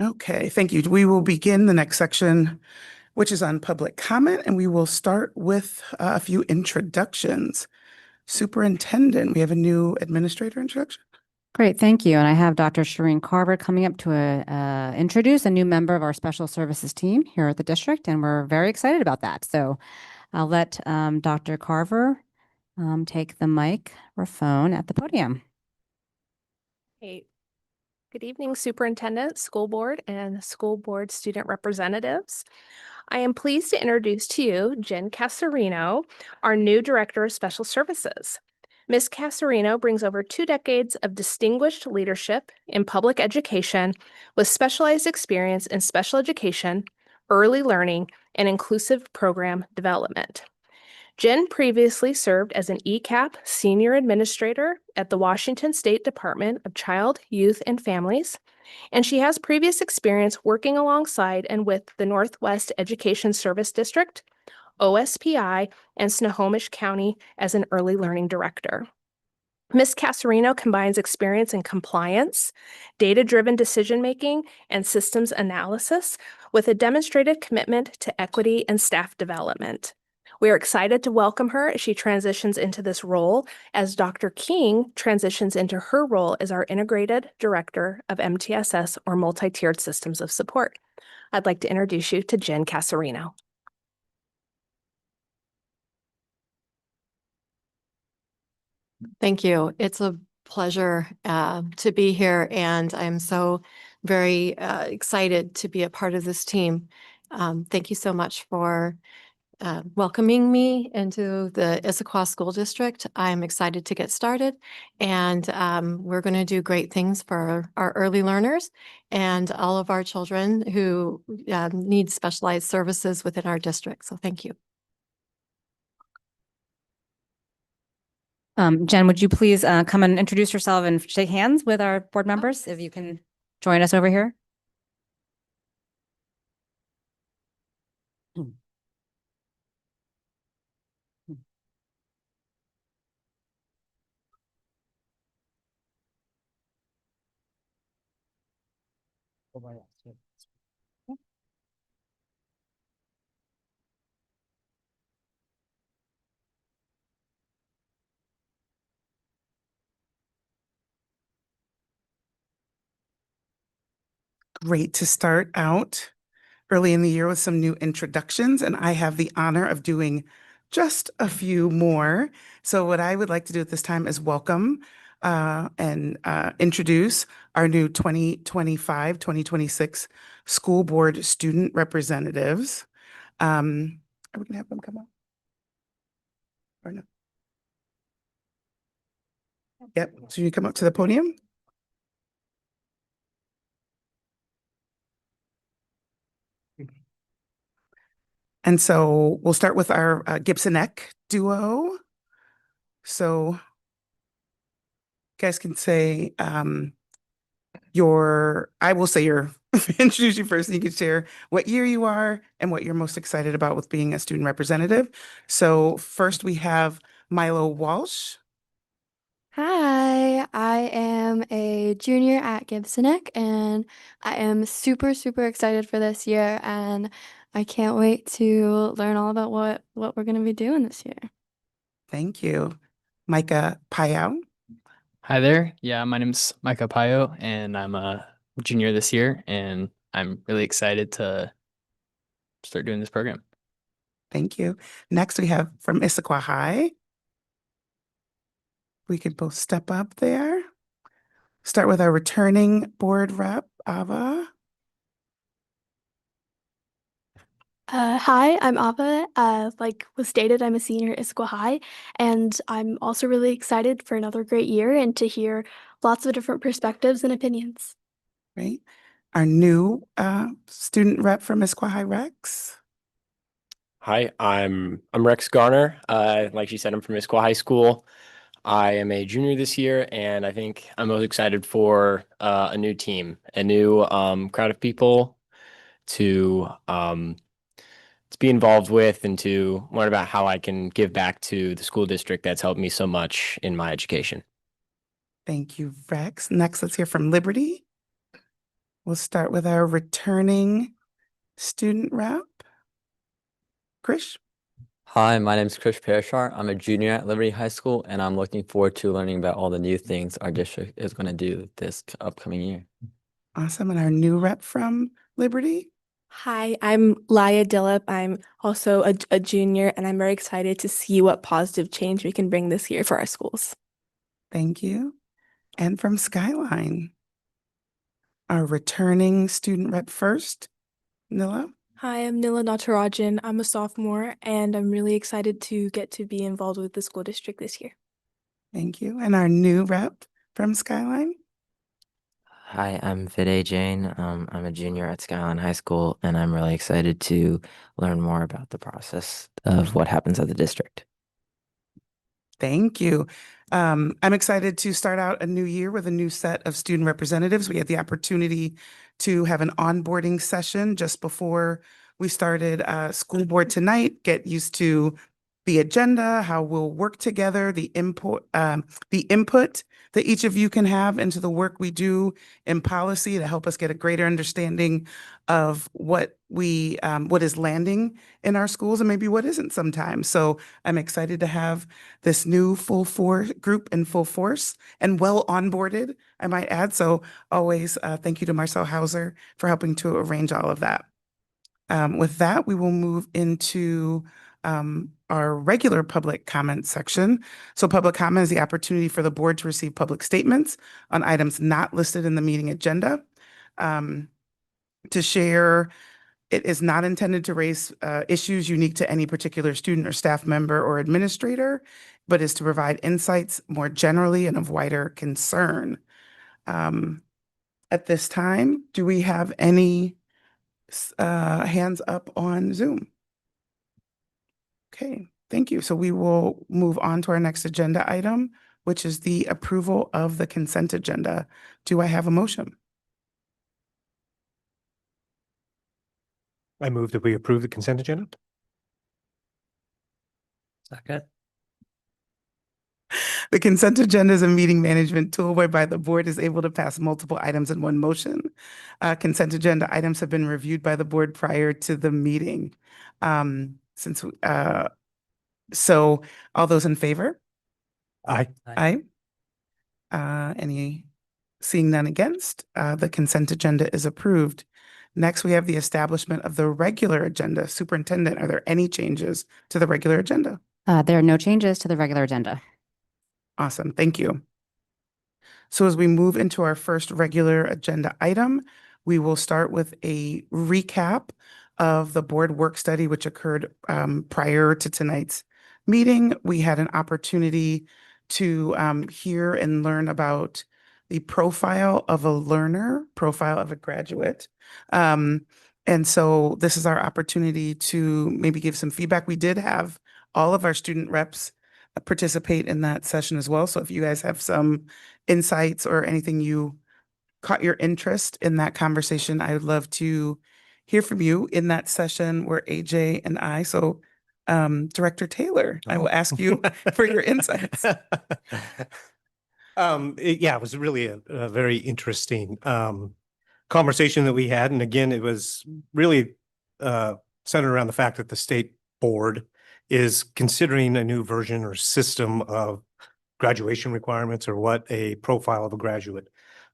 Okay, thank you. We will begin the next section, which is on public comment, and we will start with a few introductions. Superintendent, we have a new administrator introduction. Great, thank you. And I have Dr. Shireen Carver coming up to introduce a new member of our special services team here at the district, and we're very excited about that. So I'll let Dr. Carver take the microphone at the podium. Hey, good evening, Superintendent, School Board, and School Board student representatives. I am pleased to introduce to you Jen Casarino, our new Director of Special Services. Ms. Casarino brings over 2 decades of distinguished leadership in public education with specialized experience in special education, early learning, and inclusive program development. Jen previously served as an ECAP Senior Administrator at the Washington State Department of Child, Youth, and Families, and she has previous experience working alongside and with the Northwest Education Service District, OSPI, and Snohomish County as an early learning director. Ms. Casarino combines experience in compliance, data-driven decision-making, and systems analysis with a demonstrated commitment to equity and staff development. We are excited to welcome her as she transitions into this role as Dr. King transitions into her role as our Integrated Director of MTSS, or Multi-Tiered Systems of Support. I'd like to introduce you to Jen Casarino. Thank you. It's a pleasure to be here, and I'm so very excited to be a part of this team. Thank you so much for welcoming me into the Issaquah School District. I'm excited to get started, and we're going to do great things for our early learners and all of our children who need specialized services within our district. So thank you. Jen, would you please come and introduce yourself and shake hands with our board members, if you can join us over here? Great to start out early in the year with some new introductions, and I have the honor of doing just a few more. So what I would like to do at this time is welcome and introduce our new 2025-2026 school board student representatives. Are we gonna have them come up? Or no? Yep, so you come up to the podium. And so we'll start with our Gibson-Eck duo. So you guys can say I will say introduce you first, and you can share what year you are and what you're most excited about with being a student representative. So first we have Milo Walsh. Hi, I am a junior at Gibson-Eck, and I am super, super excited for this year, and I can't wait to learn all about what we're going to be doing this year. Thank you. Micah Payao. Hi there. Yeah, my name's Micah Payo, and I'm a junior this year, and I'm really excited to start doing this program. Thank you. Next we have from Issaquah High. We could both step up there. Start with our returning board rep, Ava. Hi, I'm Ava. Like was stated, I'm a senior at Issaquah High, and I'm also really excited for another great year and to hear lots of different perspectives and opinions. Right. Our new student rep from Issaquah High, Rex. Hi, I'm Rex Garner. Like she said, I'm from Issaquah High School. I am a junior this year, and I think I'm most excited for a new team, a new crowd of people to be involved with, and to learn about how I can give back to the school district that's helped me so much in my education. Thank you, Rex. Next, let's hear from Liberty. We'll start with our returning student rep, Krish. Hi, my name is Krish Parashar. I'm a junior at Liberty High School, and I'm looking forward to learning about all the new things our district is going to do this upcoming year. Awesome. And our new rep from Liberty. Hi, I'm Laya Dillip. I'm also a junior, and I'm very excited to see what positive change we can bring this year for our schools. Thank you. And from Skyline, our returning student rep first, Nilla. Hi, I'm Nila Natarajan. I'm a sophomore, and I'm really excited to get to be involved with the school district this year. Thank you. And our new rep from Skyline. Hi, I'm Vide Jain. I'm a junior at Skyline High School, and I'm really excited to learn more about the process of what happens at the district. Thank you. I'm excited to start out a new year with a new set of student representatives. We had the opportunity to have an onboarding session just before we started school board tonight, get used to the agenda, how we'll work together, the input that each of you can have into the work we do in policy to help us get a greater understanding of what is landing in our schools and maybe what isn't sometimes. So I'm excited to have this new group in full force and well onboarded, I might add. So always thank you to Marcel Hauser for helping to arrange all of that. With that, we will move into our regular public comment section. So public comment is the opportunity for the board to receive public statements on items not listed in the meeting agenda. To share, it is not intended to raise issues unique to any particular student or staff member or administrator, but is to provide insights more generally and of wider concern. At this time, do we have any hands up on Zoom? Okay, thank you. So we will move on to our next agenda item, which is the approval of the consent agenda. Do I have a motion? I move that we approve the consent agenda. Second. The consent agenda is a meeting management tool whereby the board is able to pass multiple items in one motion. Consent agenda items have been reviewed by the board prior to the meeting. So all those in favor? Aye. Aye. Seeing none against, the consent agenda is approved. Next, we have the establishment of the regular agenda. Superintendent, are there any changes to the regular agenda? There are no changes to the regular agenda. Awesome, thank you. So as we move into our first regular agenda item, we will start with a recap of the board work study, which occurred prior to tonight's meeting. We had an opportunity to hear and learn about the profile of a learner, profile of a graduate. And so this is our opportunity to maybe give some feedback. We did have all of our student reps participate in that session as well. So if you guys have some insights or anything you caught your interest in that conversation, I would love to hear from you. In that session were AJ and I. So Director Taylor, I will ask you for your insights. It was really a very interesting conversation that we had. And again, it was really centered around the fact that the state board is considering a new version or system of graduation requirements or what a profile of a graduate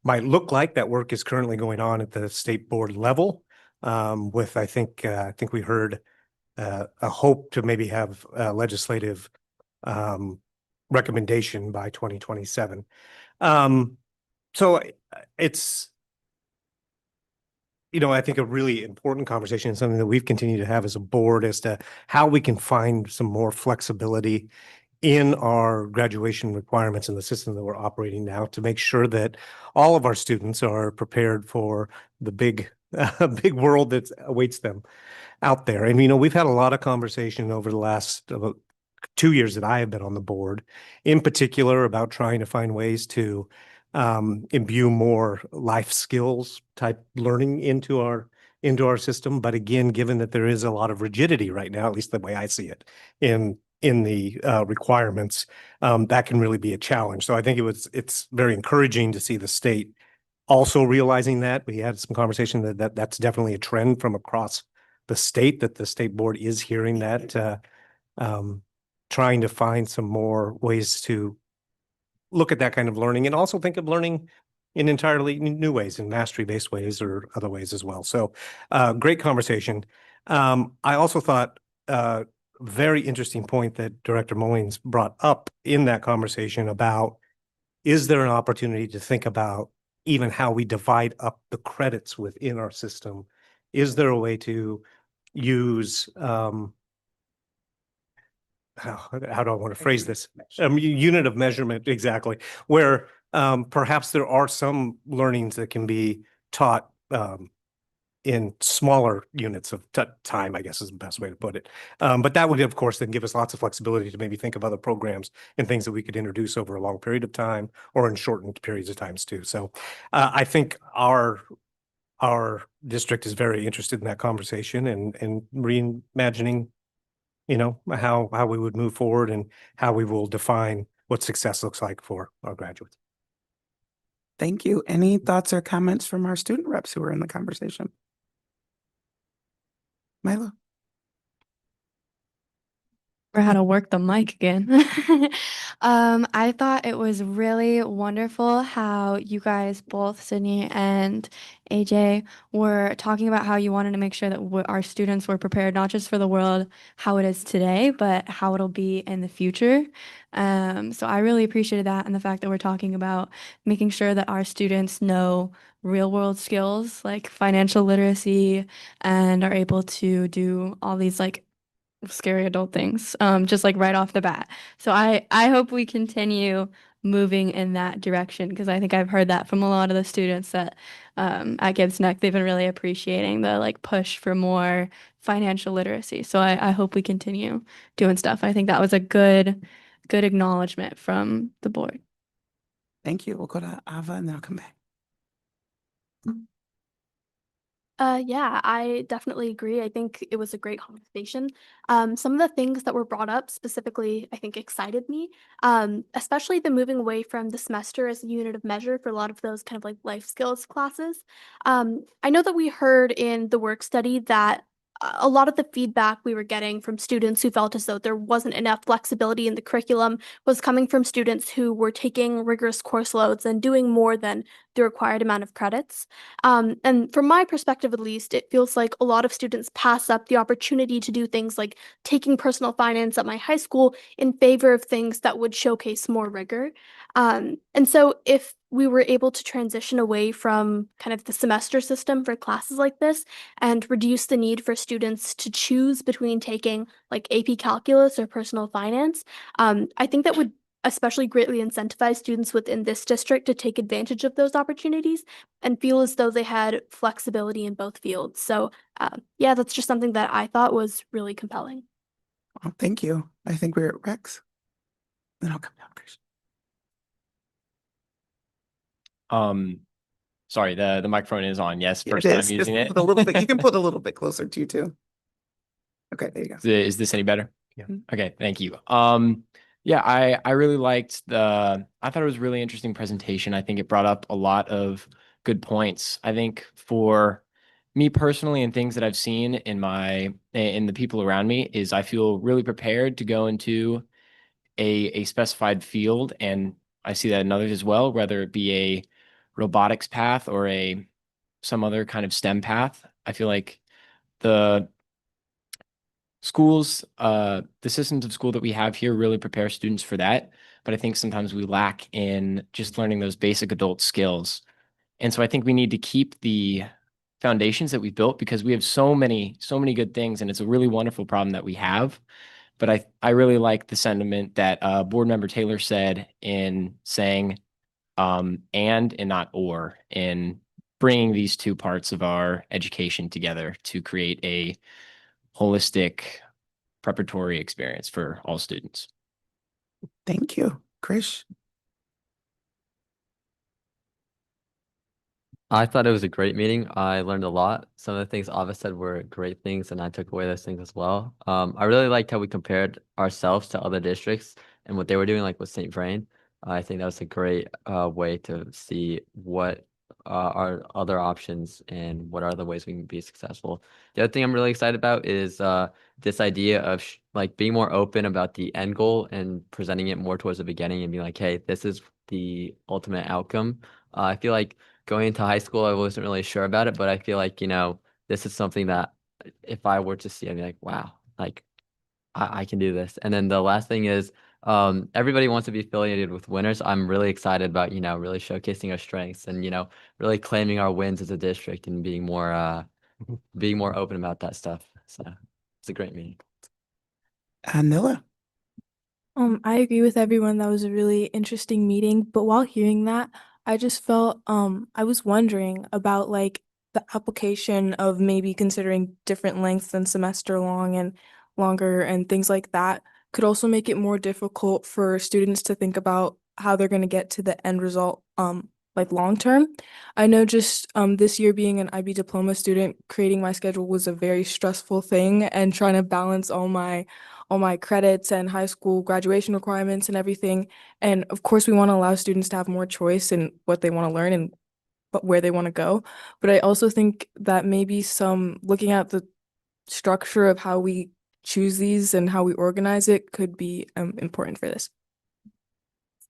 might look like. That work is currently going on at the state board level with, I think we heard a hope to maybe have a legislative recommendation by 2027. So it's, I think a really important conversation and something that we've continued to have as a board as to how we can find some more flexibility in our graduation requirements in the system that we're operating now to make sure that all of our students are prepared for the big world that awaits them out there. And, we've had a lot of conversation over the last 2 years that I have been on the board, in particular about trying to find ways to imbue more life skills type learning into our system. But again, given that there is a lot of rigidity right now, at least the way I see it in the requirements, that can really be a challenge. So I think it's very encouraging to see the state Also realizing that we had some conversation that that's definitely a trend from across the state, that the state board is hearing that, trying to find some more ways to look at that kind of learning and also think of learning in entirely new ways, in mastery-based ways or other ways as well. So great conversation. I also thought very interesting point that Director Mullings brought up in that conversation about, is there an opportunity to think about even how we divide up the credits within our system? Is there a way to use how do I want to phrase this? Unit of measurement, exactly, where perhaps there are some learnings that can be taught in smaller units of time, I guess is the best way to put it. But that would, of course, then give us lots of flexibility to maybe think of other programs and things that we could introduce over a long period of time or in shortened periods of times too. So I think our district is very interested in that conversation and reimagining, you know, how we would move forward and how we will define what success looks like for our graduates. Thank you. Any thoughts or comments from our student reps who are in the conversation? Milo? Or how to work the mic again. I thought it was really wonderful how you guys, both Sydney and AJ, were talking about how you wanted to make sure that our students were prepared not just for the world how it is today, but how it'll be in the future. So I really appreciated that, and the fact that we're talking about making sure that our students know real world skills like financial literacy and are able to do all these like scary adult things, just like right off the bat. So I hope we continue moving in that direction, because I think I've heard that from a lot of the students that at Gibbs Neck, they've been really appreciating the like push for more financial literacy. So I hope we continue doing stuff. I think that was a good acknowledgement from the board. Thank you. We'll go to Ava and then I'll come back. Yeah, I definitely agree. I think it was a great conversation. Some of the things that were brought up specifically, I think, excited me, especially the moving away from the semester as a unit of measure for a lot of those kind of like life skills classes. I know that we heard in the work study that a lot of the feedback we were getting from students who felt as though there wasn't enough flexibility in the curriculum was coming from students who were taking rigorous course loads and doing more than the required amount of credits. And from my perspective, at least, it feels like a lot of students pass up the opportunity to do things like taking personal finance at my high school in favor of things that would showcase more rigor. And so if we were able to transition away from kind of the semester system for classes like this and reduce the need for students to choose between taking like AP Calculus or personal finance, I think that would especially greatly incentivize students within this district to take advantage of those opportunities and feel as though they had flexibility in both fields. So yeah, that's just something that I thought was really compelling. Well, thank you. I think we're at Rex. Then I'll come down, Chris. Sorry, the microphone is on. Yes, Yeah, first it time is. using Just it. put a little bit. You can put a little bit closer to you too. Okay, there you go. Is this any better? Yeah. Okay, thank you. Yeah, I really liked I thought it was a really interesting presentation. I think it brought up a lot of good points. I think for me personally and things that I've seen in the people around me is I feel really prepared to go into a specified field, and I see that in others as well, whether it be a robotics path or some other kind of STEM path. I feel like the schools, the systems of school that we have here really prepare students for that. But I think sometimes we lack in just learning those basic adult skills. And so I think we need to keep the foundations that we've built, because we have so many good things, and it's a really wonderful problem that we have. But I really like the sentiment that board member Taylor said in saying and not or, in bringing these two parts of our education together to create a holistic preparatory experience for all students. Thank you, Krish. I thought it was a great meeting. I learned a lot. Some of the things Ava said were great things, and I took away those things as well. I really liked how we compared ourselves to other districts and what they were doing, like with St. Vrain. I think that was a great way to see what our other options and what are the ways we can be successful. The other thing I'm really excited about is this idea of like being more open about the end goal and presenting it more towards the beginning and being like, hey, this is the ultimate outcome. I feel like going into high school, I wasn't really sure about it, but I feel like, this is something that if I were to see, I'd be like, wow, like I can do this. And then the last thing is everybody wants to be affiliated with winners. I'm really excited about, really showcasing our strengths and, really claiming our wins as a district and being more open about that stuff. So it's a great meeting. Nilla. I agree with everyone. That was a really interesting meeting. But while hearing that, I just felt I was wondering about like the application of maybe considering different lengths than semester long and longer and things like that could also make it more difficult for students to think about how they're going to get to the end result like long term. I know just this year being an IB diploma student, creating my schedule was a very stressful thing and trying to balance all my credits and high school graduation requirements and everything. And of course, we want to allow students to have more choice in what they want to learn and where they want to go. But I also think that maybe some looking at the structure of how we choose these and how we organize it could be important for this.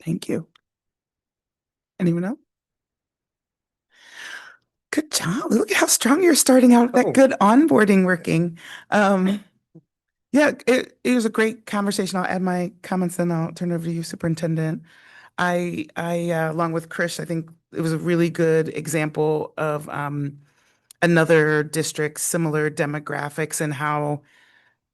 Thank you. Anyone else? Good job. Look at how strong you're starting out. That Oh. good onboarding working. Yeah, it was a great conversation. I'll add my comments and I'll turn it over to you, Superintendent. I along with Krish, I think it was a really good example of another district, similar demographics and how,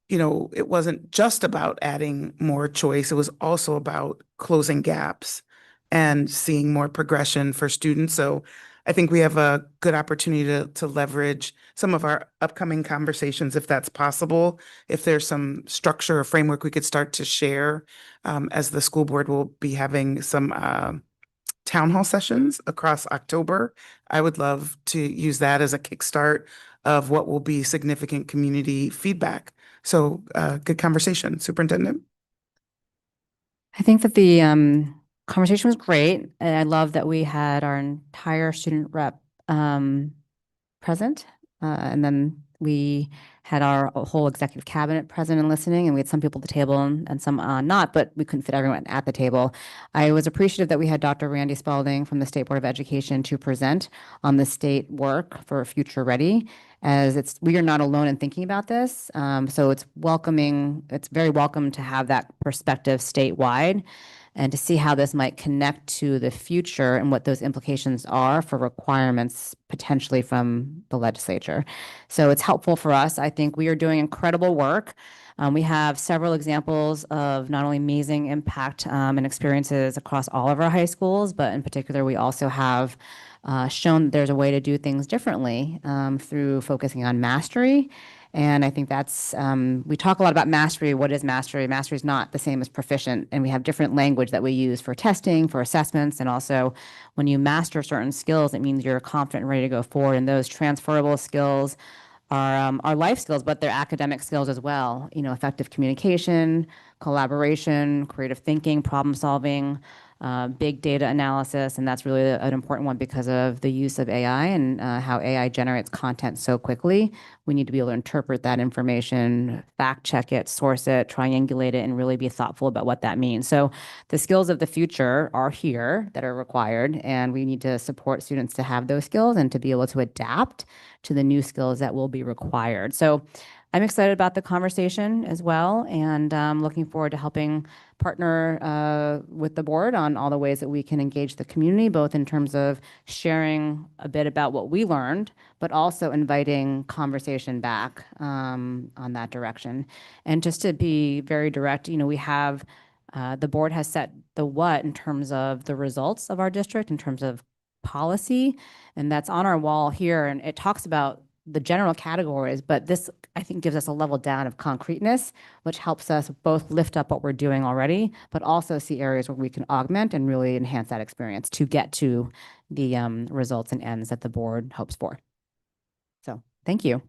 it wasn't just about adding more choice. It was also about closing gaps and seeing more progression for students. So I think we have a good opportunity to leverage some of our upcoming conversations, if that's possible. If there's some structure or framework we could start to share, as the school board will be having some town hall sessions across October. I would love to use that as a kickstart of what will be significant community feedback. So good conversation, Superintendent. I think that the conversation was great. And I love that we had our entire student rep present. And then we had our whole executive cabinet present and listening, and we had some people at the table and some not, but we couldn't fit everyone at the table. I was appreciative that we had Dr. Randy Spalding from the State Board of Education to present on the state work for Future Ready, as we are not alone in thinking about this. So it's very welcome to have that perspective statewide and to see how this might connect to the future and what those implications are for requirements potentially from the legislature. So it's helpful for us. I think we are doing incredible work. We have several examples of not only amazing impact and experiences across all of our high schools, but in particular, we also have shown that there's a way to do things differently through focusing on mastery. And I think that's, we talk a lot about mastery. What is mastery? Mastery is not the same as proficient. And we have different language that we use for testing, for assessments. And also when you master certain skills, it means you're confident and ready to go forward. And those transferable skills are life skills, but they're academic skills as well. Effective communication, collaboration, creative thinking, problem solving, big data analysis. And that's really an important one because of the use of AI and how AI generates content so quickly. We need to be able to interpret that information, fact check it, source it, triangulate it, and really be thoughtful about what that means. So the skills of the future are here that are required, and we need to support students to have those skills and to be able to adapt to the new skills that will be required. So I'm excited about the conversation as well, and looking forward to helping partner with the board on all the ways that we can engage the community, both in terms of sharing a bit about what we learned, but also inviting conversation back on that direction. And just to be very direct, we have the board has set the what in terms of the results of our district, in terms of policy, and that's on our wall here, and it talks about the general categories, but this, I think, gives us a level down of concreteness, which helps us both lift up what we're doing already, but also see areas where we can augment and really enhance that experience to get to the results and ends that the board hopes for. So thank you.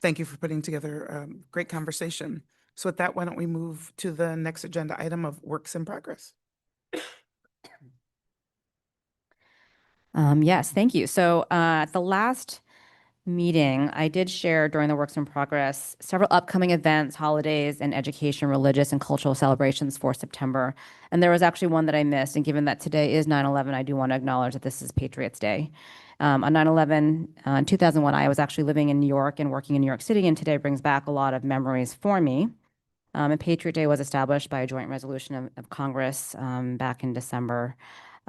Thank you for putting together a great conversation. So with that, why don't we move to the next agenda item of works in progress? Yes, thank you. So at the last meeting, I did share during the Works in Progress several upcoming events, holidays, and education, religious, and cultural celebrations for September. And there was actually one that I missed. And given that today is 9/11, I do want to acknowledge that this is Patriots Day. On 9/11, in 2001, I was actually living in New York and working in New York City, and today brings back a lot of memories for me. And Patriot Day was established by a joint resolution of Congress back in December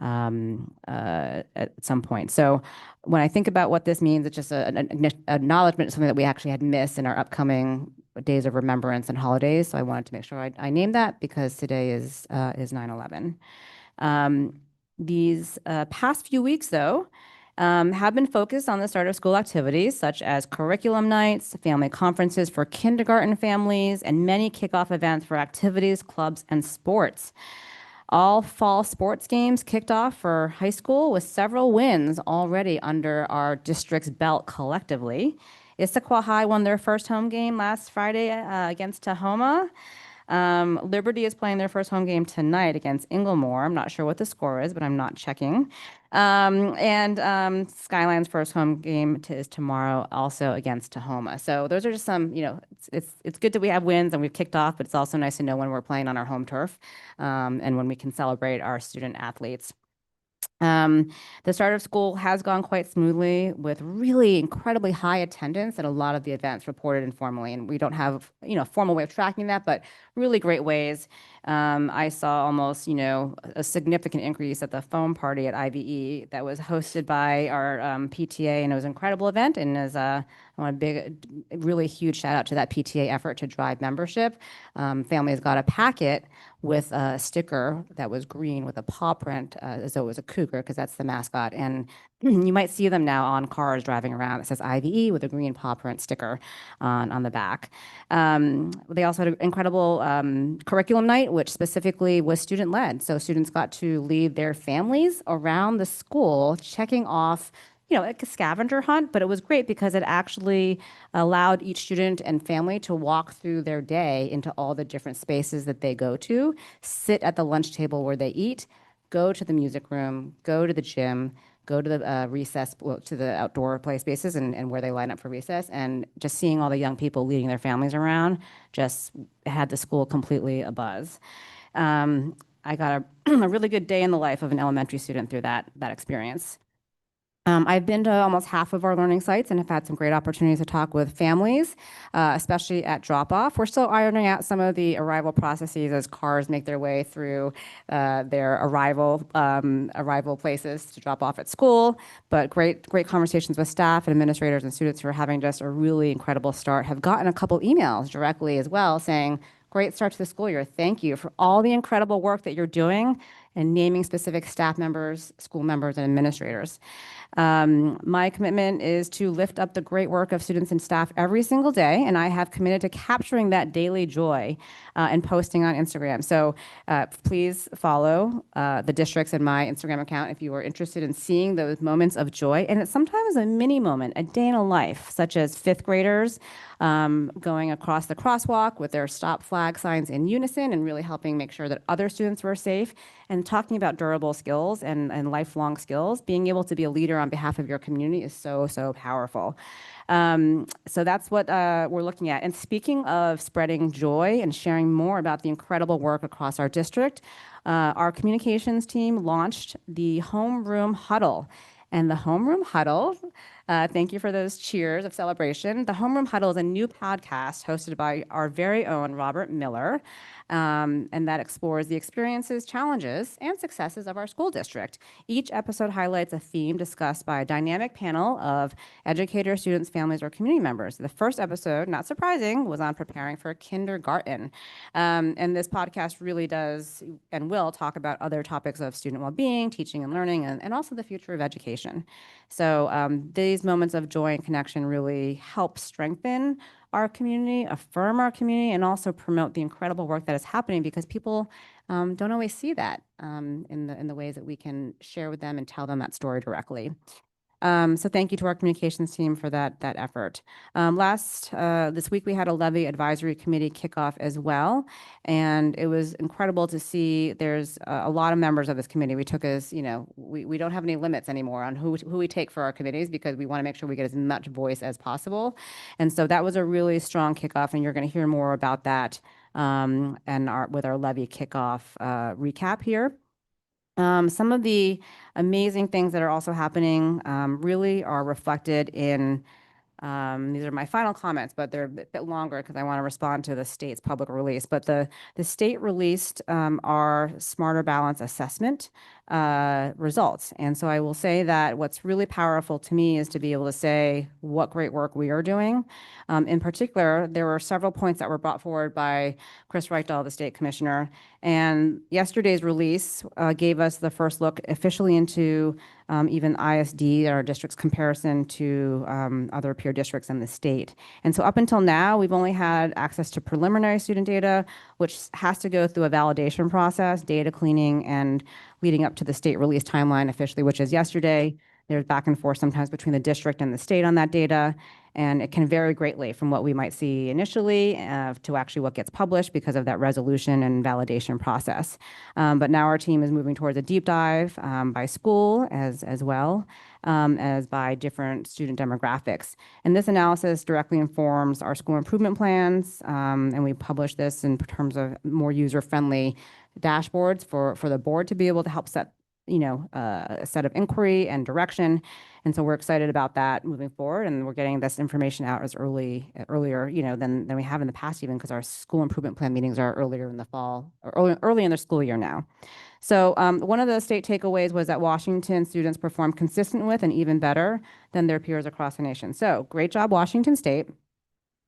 at some point. So when I think about what this means, it's just an acknowledgement of something that we actually had missed in our upcoming days of remembrance and holidays. So I wanted to make sure I named that because today is 9/11. These past few weeks, though, have been focused on the start of school activities such as curriculum nights, family conferences for kindergarten families, and many kickoff events for activities, clubs, and sports. All fall sports games kicked off for high school with several wins already under our district's belt collectively. Issaquah High won their first home game last Friday against Tahoma. Liberty is playing their first home game tonight against Inglemore. I'm not sure what the score is, but I'm not checking. Skyline's first home game is tomorrow, also against Tahoma. So those are just some, it's good that we have wins and we've kicked off, but it's also nice to know when we're playing on our home turf and when we can celebrate our student athletes. The start of school has gone quite smoothly with really incredibly high attendance at a lot of the events reported informally. And we don't have, a formal way of tracking that, but really great ways. I saw almost, a significant increase at the foam party at IVE that was hosted by our PTA, and it was an incredible event. And as I want a really huge shout out to that PTA effort to drive membership. Families got a packet with a sticker that was green with a paw print, as though it was a cougar, because that's the mascot. And you might see them now on cars driving around. It says IVE with a green paw print sticker on the back. They also had an incredible curriculum night, which specifically was student-led. So students got to lead their families around the school, checking off like a scavenger hunt, but it was great because it actually allowed each student and family to walk through their day into all the different spaces that they go to, sit at the lunch table where they eat, go to the music room, go to the gym, go to the recess, to the outdoor play spaces and where they line up for recess. And just seeing all the young people leading their families around just had the school completely abuzz. I got a really good day in the life of an elementary student through that experience. I've been to almost half of our learning sites and have had some great opportunities to talk with families, especially at drop-off. We're still ironing out some of the arrival processes as cars make their way through their arrival places to drop off at school. But great conversations with staff and administrators and students who are having just a really incredible start. Have gotten a couple emails directly as well saying, great start to the school year. Thank you for all the incredible work that you're doing and naming specific staff members, school members, and administrators. My commitment is to lift up the great work of students and staff every single day, and I have committed to capturing that daily joy and posting on Instagram. So please follow the district's and my Instagram account if you are interested in seeing those moments of joy. And it's sometimes a mini moment, a day in a life, such as fifth graders going across the crosswalk with their stop flag signs in unison and really helping make sure that other students were safe. And talking about durable skills and lifelong skills, being able to be a leader on behalf of your community is so, so powerful. So that's what we're looking at. And speaking of spreading joy and sharing more about the incredible work across our district, our communications team launched the Homeroom Huddle. And the Homeroom Huddle, thank you for those cheers of celebration. The Homeroom Huddle is a new podcast hosted by our very own Robert Miller, and that explores the experiences, challenges, and successes of our school district. Each episode highlights a theme discussed by a dynamic panel of educators, students, families, or community members. The first episode, not surprising, was on preparing for kindergarten. And this podcast really does and will talk about other topics of student well-being, teaching and learning, and also the future of education. So these moments of joy and connection really help strengthen our community, affirm our community, and also promote the incredible work that is happening because people don't always see that in the ways that we can share with them and tell them that story directly. So thank you to our communications team for that effort. This week we had a Levy Advisory Committee kickoff as well, and it was incredible to see. There's a lot of members of this committee. We took we don't have any limits anymore on who we take for our committees because we want to make sure we get as much voice as possible. And so that was a really strong kickoff, and you're going to hear more about that with our Levy kickoff recap here. Some of the amazing things that are also happening really are reflected in these are my final comments, but they're a bit longer because I want to respond to the state's public release. But the state released our Smarter Balance assessment results. And so I will say that what's really powerful to me is to be able to say what great work we are doing. In particular, there were several points that were brought forward by Chris Reichdahl, the state commissioner. And yesterday's release gave us the first look officially into even ISD, our district's comparison to other peer districts in the state. And so up until now, we've only had access to preliminary student data, which has to go through a validation process, data cleaning, and leading up to the state release timeline officially, which is yesterday. There's back and forth sometimes between the district and the state on that data. And it can vary greatly from what we might see initially to actually what gets published because of that resolution and validation process. But now our team is moving towards a deep dive by school as well as by different student demographics. And this analysis directly informs our school improvement plans. And we publish this in terms of more user-friendly dashboards for the board to be able to help set a set of inquiry and direction. And so we're excited about that moving forward. And we're getting this information out as earlier, than we have in the past, even because our school improvement plan meetings are earlier in the fall or early in the school year now. So one of the state takeaways was that Washington students perform consistent with and even better than their peers across the nation. So great job, Washington State.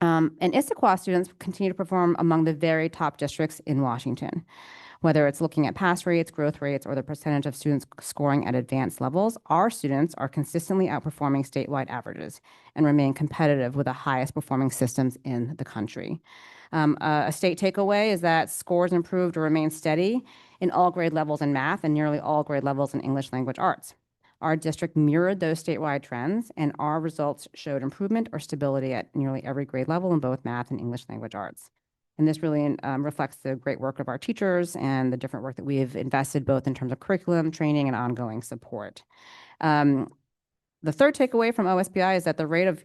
And Issaquah students continue to perform among the very top districts in Washington. Whether it's looking at pass rates, growth rates, or the percentage of students scoring at advanced levels, our students are consistently outperforming statewide averages and remain competitive with the highest performing systems in the country. A state takeaway is that scores improved or remain steady in all grade levels in math and nearly all grade levels in English language arts. Our district mirrored those statewide trends, and our results showed improvement or stability at nearly every grade level in both math and English language arts. And this really reflects the great work of our teachers and the different work that we have invested both in terms of curriculum, training, and ongoing support. The third takeaway from OSBI is that the rate of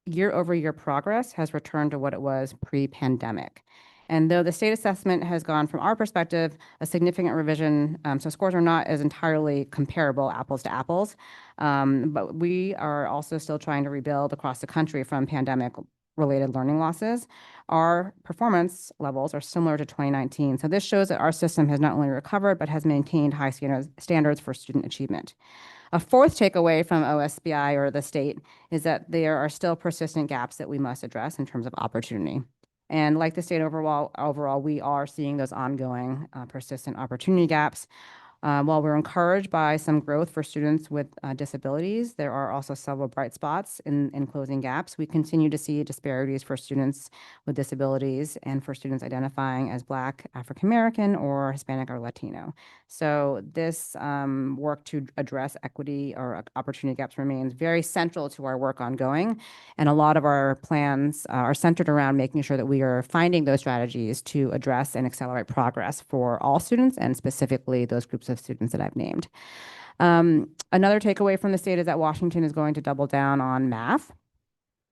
year-over-year progress has returned to what it was pre-pandemic. And though the state assessment has gone, from our perspective, a significant revision, so scores are not as entirely comparable, apples to apples, but we are also still trying to rebuild across the country from pandemic-related learning losses. Our performance levels are similar to 2019. So this shows that our system has not only recovered, but has maintained high standards for student achievement. A fourth takeaway from OSBI or the state is that there are still persistent gaps that we must address in terms of opportunity. And like the state overall, we are seeing those ongoing persistent opportunity gaps. While we're encouraged by some growth for students with disabilities, there are also several bright spots in closing gaps. We continue to see disparities for students with disabilities and for students identifying as Black, African American, or Hispanic or Latino. So this work to address equity or opportunity gaps remains very central to our work ongoing. And a lot of our plans are centered around making sure that we are finding those strategies to address and accelerate progress for all students and specifically those groups of students that I've named. Another takeaway from the state is that Washington is going to double down on math.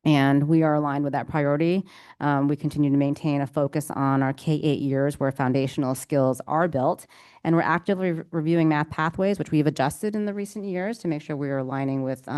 And we are aligned with that priority. We continue to maintain a focus on our K-8 years where foundational skills are built. And we're actively reviewing math pathways, which we've adjusted in the recent years to make sure we are aligning with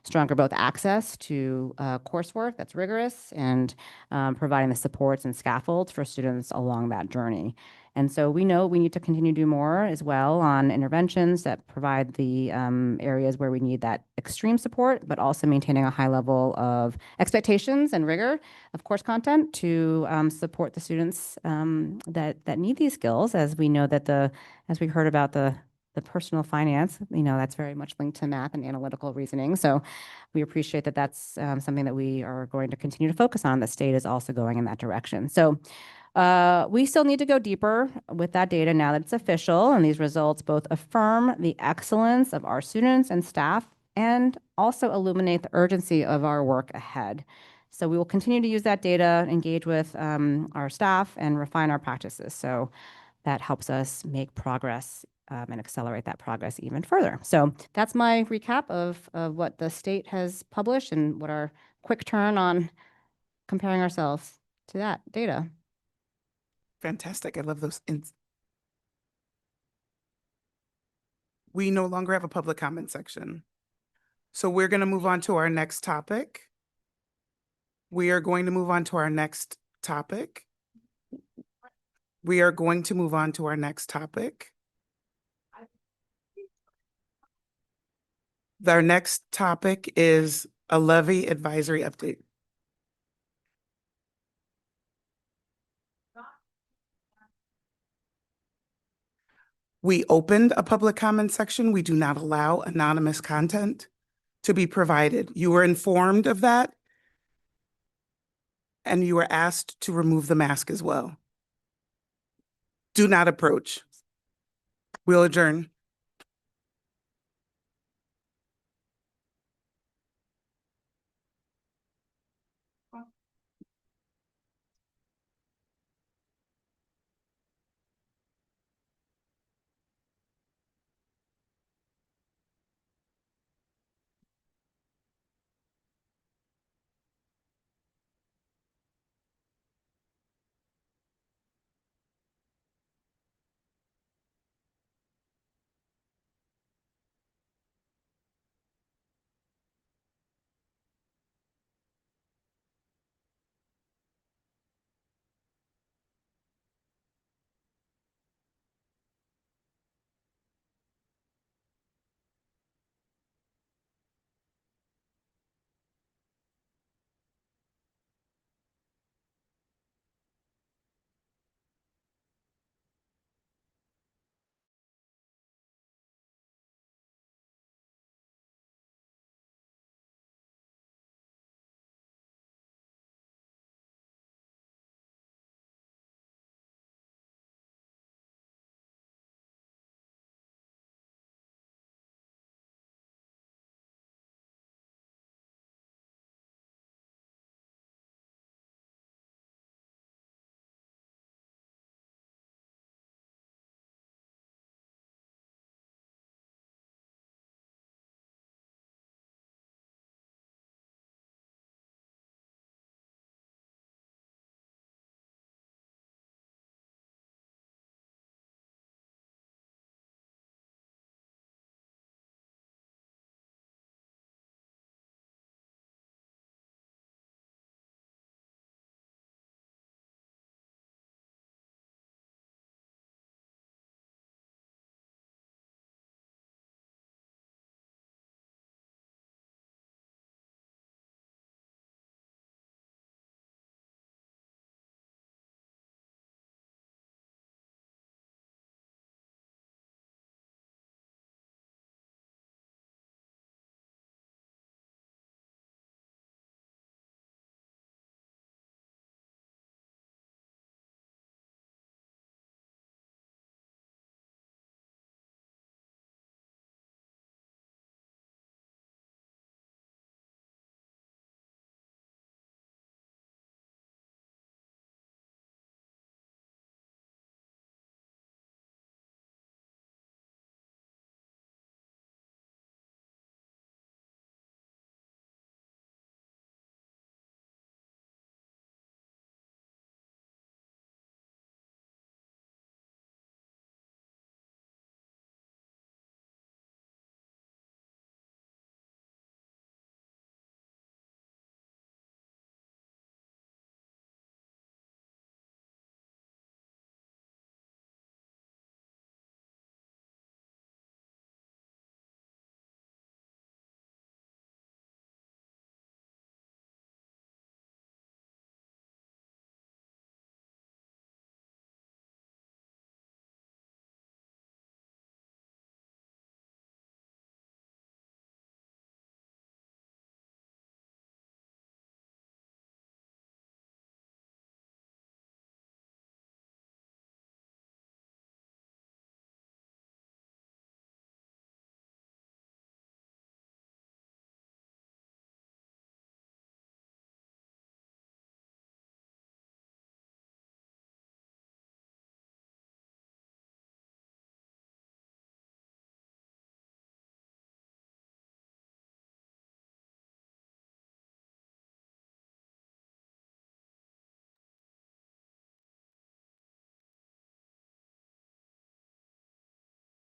stronger both access to coursework that's rigorous and providing the supports and scaffolds for students along that journey. And so we know we need to continue to do more as well on interventions that provide the areas where we need that extreme support, but also maintaining a high level of expectations and rigor of course content to support the students that need these skills, as we know that as we heard about the personal finance, that's very much linked to math and analytical reasoning. So we appreciate that that's something that we are going to continue to focus on. The state is also going in that direction. So we still need to go deeper with that data now that it's official, and these results both affirm the excellence of our students and staff and also illuminate the urgency of our work ahead. So we will continue to use that data, engage with our staff, and refine our practices. So that helps us make progress and accelerate that progress even further. So that's my recap of what the state has published and what our quick turn on comparing ourselves to that data. Fantastic. I love those. We no longer have a public comment section. So we're going to move on to our next topic. We are going to move on to our next topic. We are going to move on to our next topic. Our next topic is a levy advisory update. We opened a public comment section. We do not allow anonymous content to be provided. You were informed of that, and you were asked to remove the mask as well. Do not approach. We'll adjourn.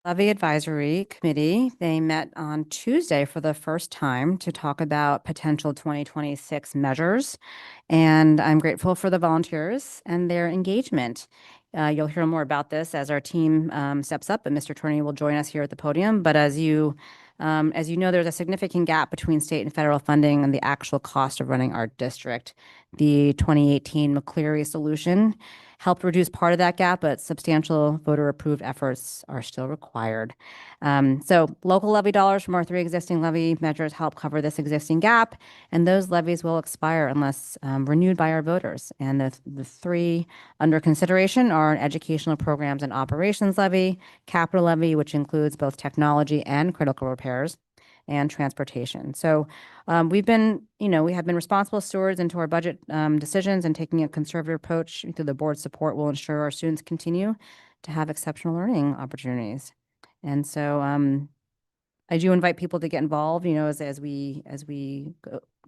Levy Advisory Committee, they met on Tuesday for the first time to talk about potential 2026 measures. And I'm grateful for the volunteers and their engagement. You'll hear more about this as our team steps up, and Mr. Turney will join us here at the podium. But as you know, there's a significant gap between state and federal funding and the actual cost of running our district. The 2018 McCleary solution helped reduce part of that gap, but substantial voter-approved efforts are still required. So local levy dollars from our 3 existing levy measures help cover this existing gap, and those levies will expire unless renewed by our voters. And the 3 under consideration are an educational programs and operations levy, capital levy, which includes both technology and critical repairs, and transportation. So we have been responsible stewards into our budget decisions, and taking a conservative approach through the board's support will ensure our students continue to have exceptional learning opportunities. And so I do invite people to get involved, as we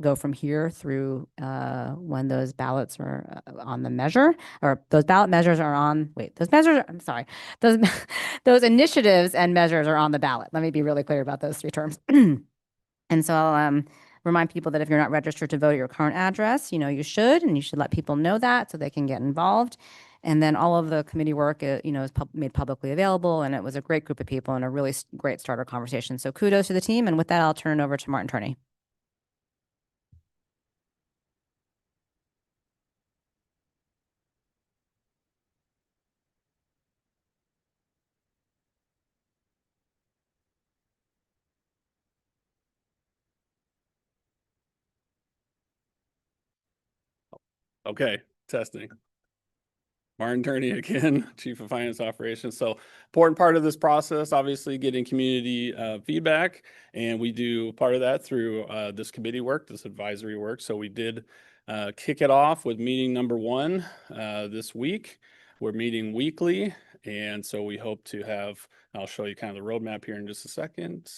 go from here through when those ballots are on the measure, or those ballot measures are on, I'm sorry, those, those initiatives and measures are on the ballot. Let me be really clear about those 3 terms. And so I'll remind people that if you're not registered to vote at your current address, you should, and you should let people know that so they can get involved. And then all of the committee work, is made publicly available, and it was a great group of people and a really great starter conversation. So kudos to the team. And with that, I'll turn it over to Martin Turney. Okay, testing. Martin Turney again, Chief of Finance Operations. So important part of this process, obviously getting community feedback. And we do part of that through this committee work, this advisory work. So we did kick it off with meeting number 1 this week. We're meeting weekly. And so we hope to have, I'll show you kind of the roadmap here in just a second.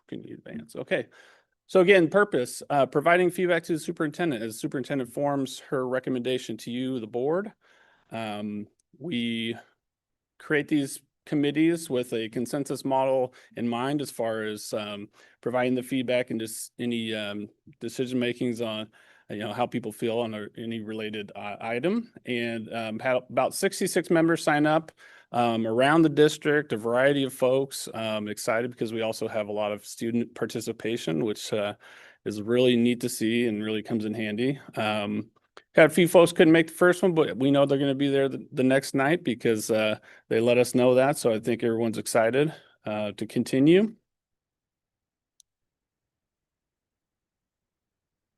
Can you advance? Okay. So again, purpose, providing feedback to the superintendent as the superintendent forms her recommendation to you, the board. We create these committees with a consensus model in mind as far as providing the feedback and just any decision makings on how people feel on any related item. And had about 66 members sign up around the district, a variety of folks. Excited because we also have a lot of student participation, which is really neat to see and really comes in handy. Had a few folks couldn't make the first one, but we know they're going to be there the next night because they let us know that. So I think everyone's excited to continue.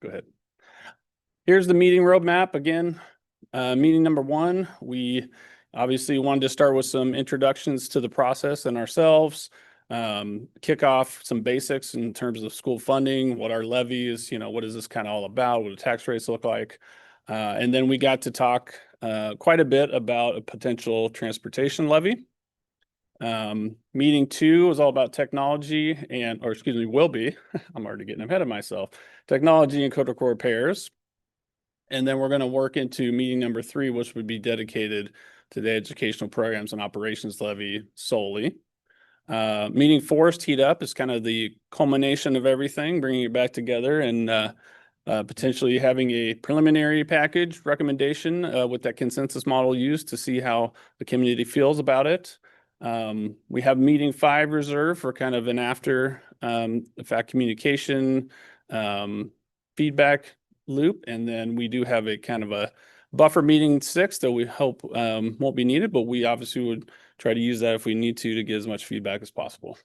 Go ahead. Here's the meeting roadmap. Again, meeting number 1, we obviously wanted to start with some introductions to the process and ourselves, kick off some basics in terms of school funding, what our levy is, what is this kind of all about, what do tax rates look like. And then we got to talk quite a bit about a potential transportation levy. Meeting 2 was all about technology will be, I'm already getting ahead of myself, technology and critical repairs. And then we're going to work into meeting number 3, which would be dedicated to the educational programs and operations levy solely. Meeting 4 teed up is kind of the culmination of everything, bringing it back together and potentially having a preliminary package recommendation with that consensus model used to see how the community feels about it. We have meeting 5 reserved for kind of an after the fact communication feedback loop. And then we do have a kind of a buffer meeting 6 that we hope won't be needed, but we obviously would try to use that if we need to get as much feedback as possible.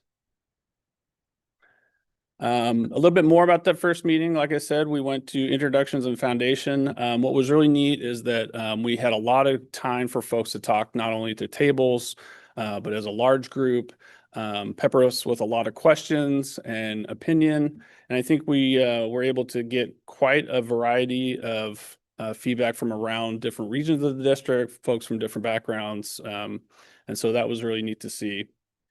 A little bit more about that first meeting. Like I said, we went to introductions and foundation. What was really neat is that we had a lot of time for folks to talk, not only to tables, but as a large group, pepper us with a lot of questions and opinion. And I think we were able to get quite a variety of feedback from around different regions of the district, folks from different backgrounds. And so that was really neat to see.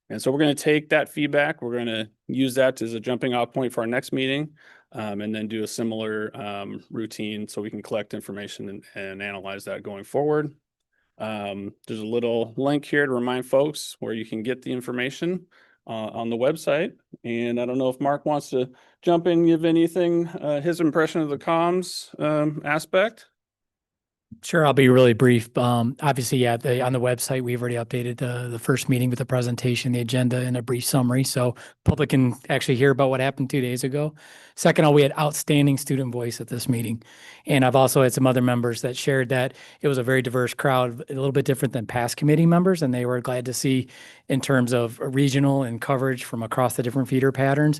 And so we're going to take that feedback. We're going to use that as a jumping off point for our next meeting, and then do a similar routine so we can collect information and analyze that going forward. There's a little link here to remind folks where you can get the information on the website. And I don't know if Mark wants to jump in, give anything, his impression of the comms aspect. Sure, I'll be really brief. Obviously, yeah, on the website, we've already updated the first meeting with the presentation, the agenda, and a brief summary, so public can actually hear about what happened 2 days ago. Second, we had outstanding student voice at this meeting, and I've also had some other members that shared that it was a very diverse crowd, a little bit different than past committee members, and they were glad to see in terms of regional and coverage from across the different feeder patterns.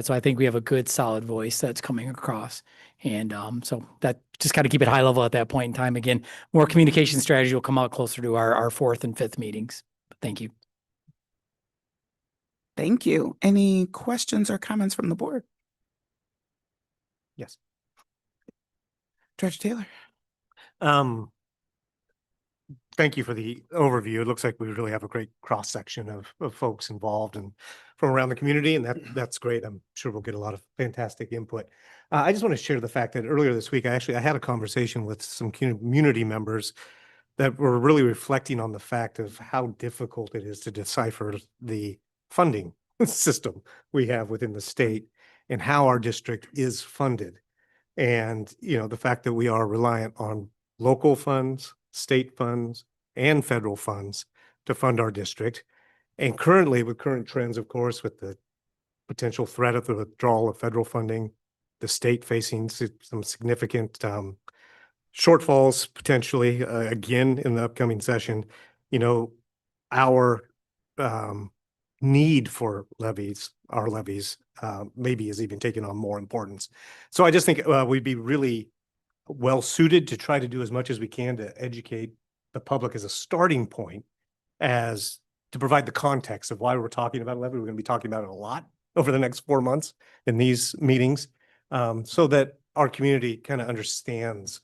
So I think we have a good, solid voice that's coming across. And so that just kind of keep it high level at that point in time. Again, more communication strategy will come out closer to our fourth and fifth meetings. Thank you. Thank you. Any questions or comments from the board? Yes. Director Taylor. Thank you for the overview. It looks like we really have a great cross section of folks involved and from around the community, and that's great. I'm sure we'll get a lot of fantastic input. I just want to share the fact that earlier this week, I had a conversation with some community members that were really reflecting on the fact of how difficult it is to decipher the funding system we have within the state and how our district is funded. And, the fact that we are reliant on local funds, state funds, and federal funds to fund our district. And currently, with current trends, of course, with the potential threat of the withdrawal of federal funding, the state facing some significant shortfalls potentially again in the upcoming session, our need for our levies, maybe is even taking on more importance. So I just think we'd be really well suited to try to do as much as we can to educate the public as a starting point, as to provide the context of why we're talking about levy. We're going to be talking about it a lot over the next 4 months in these meetings, so that our community kind of understands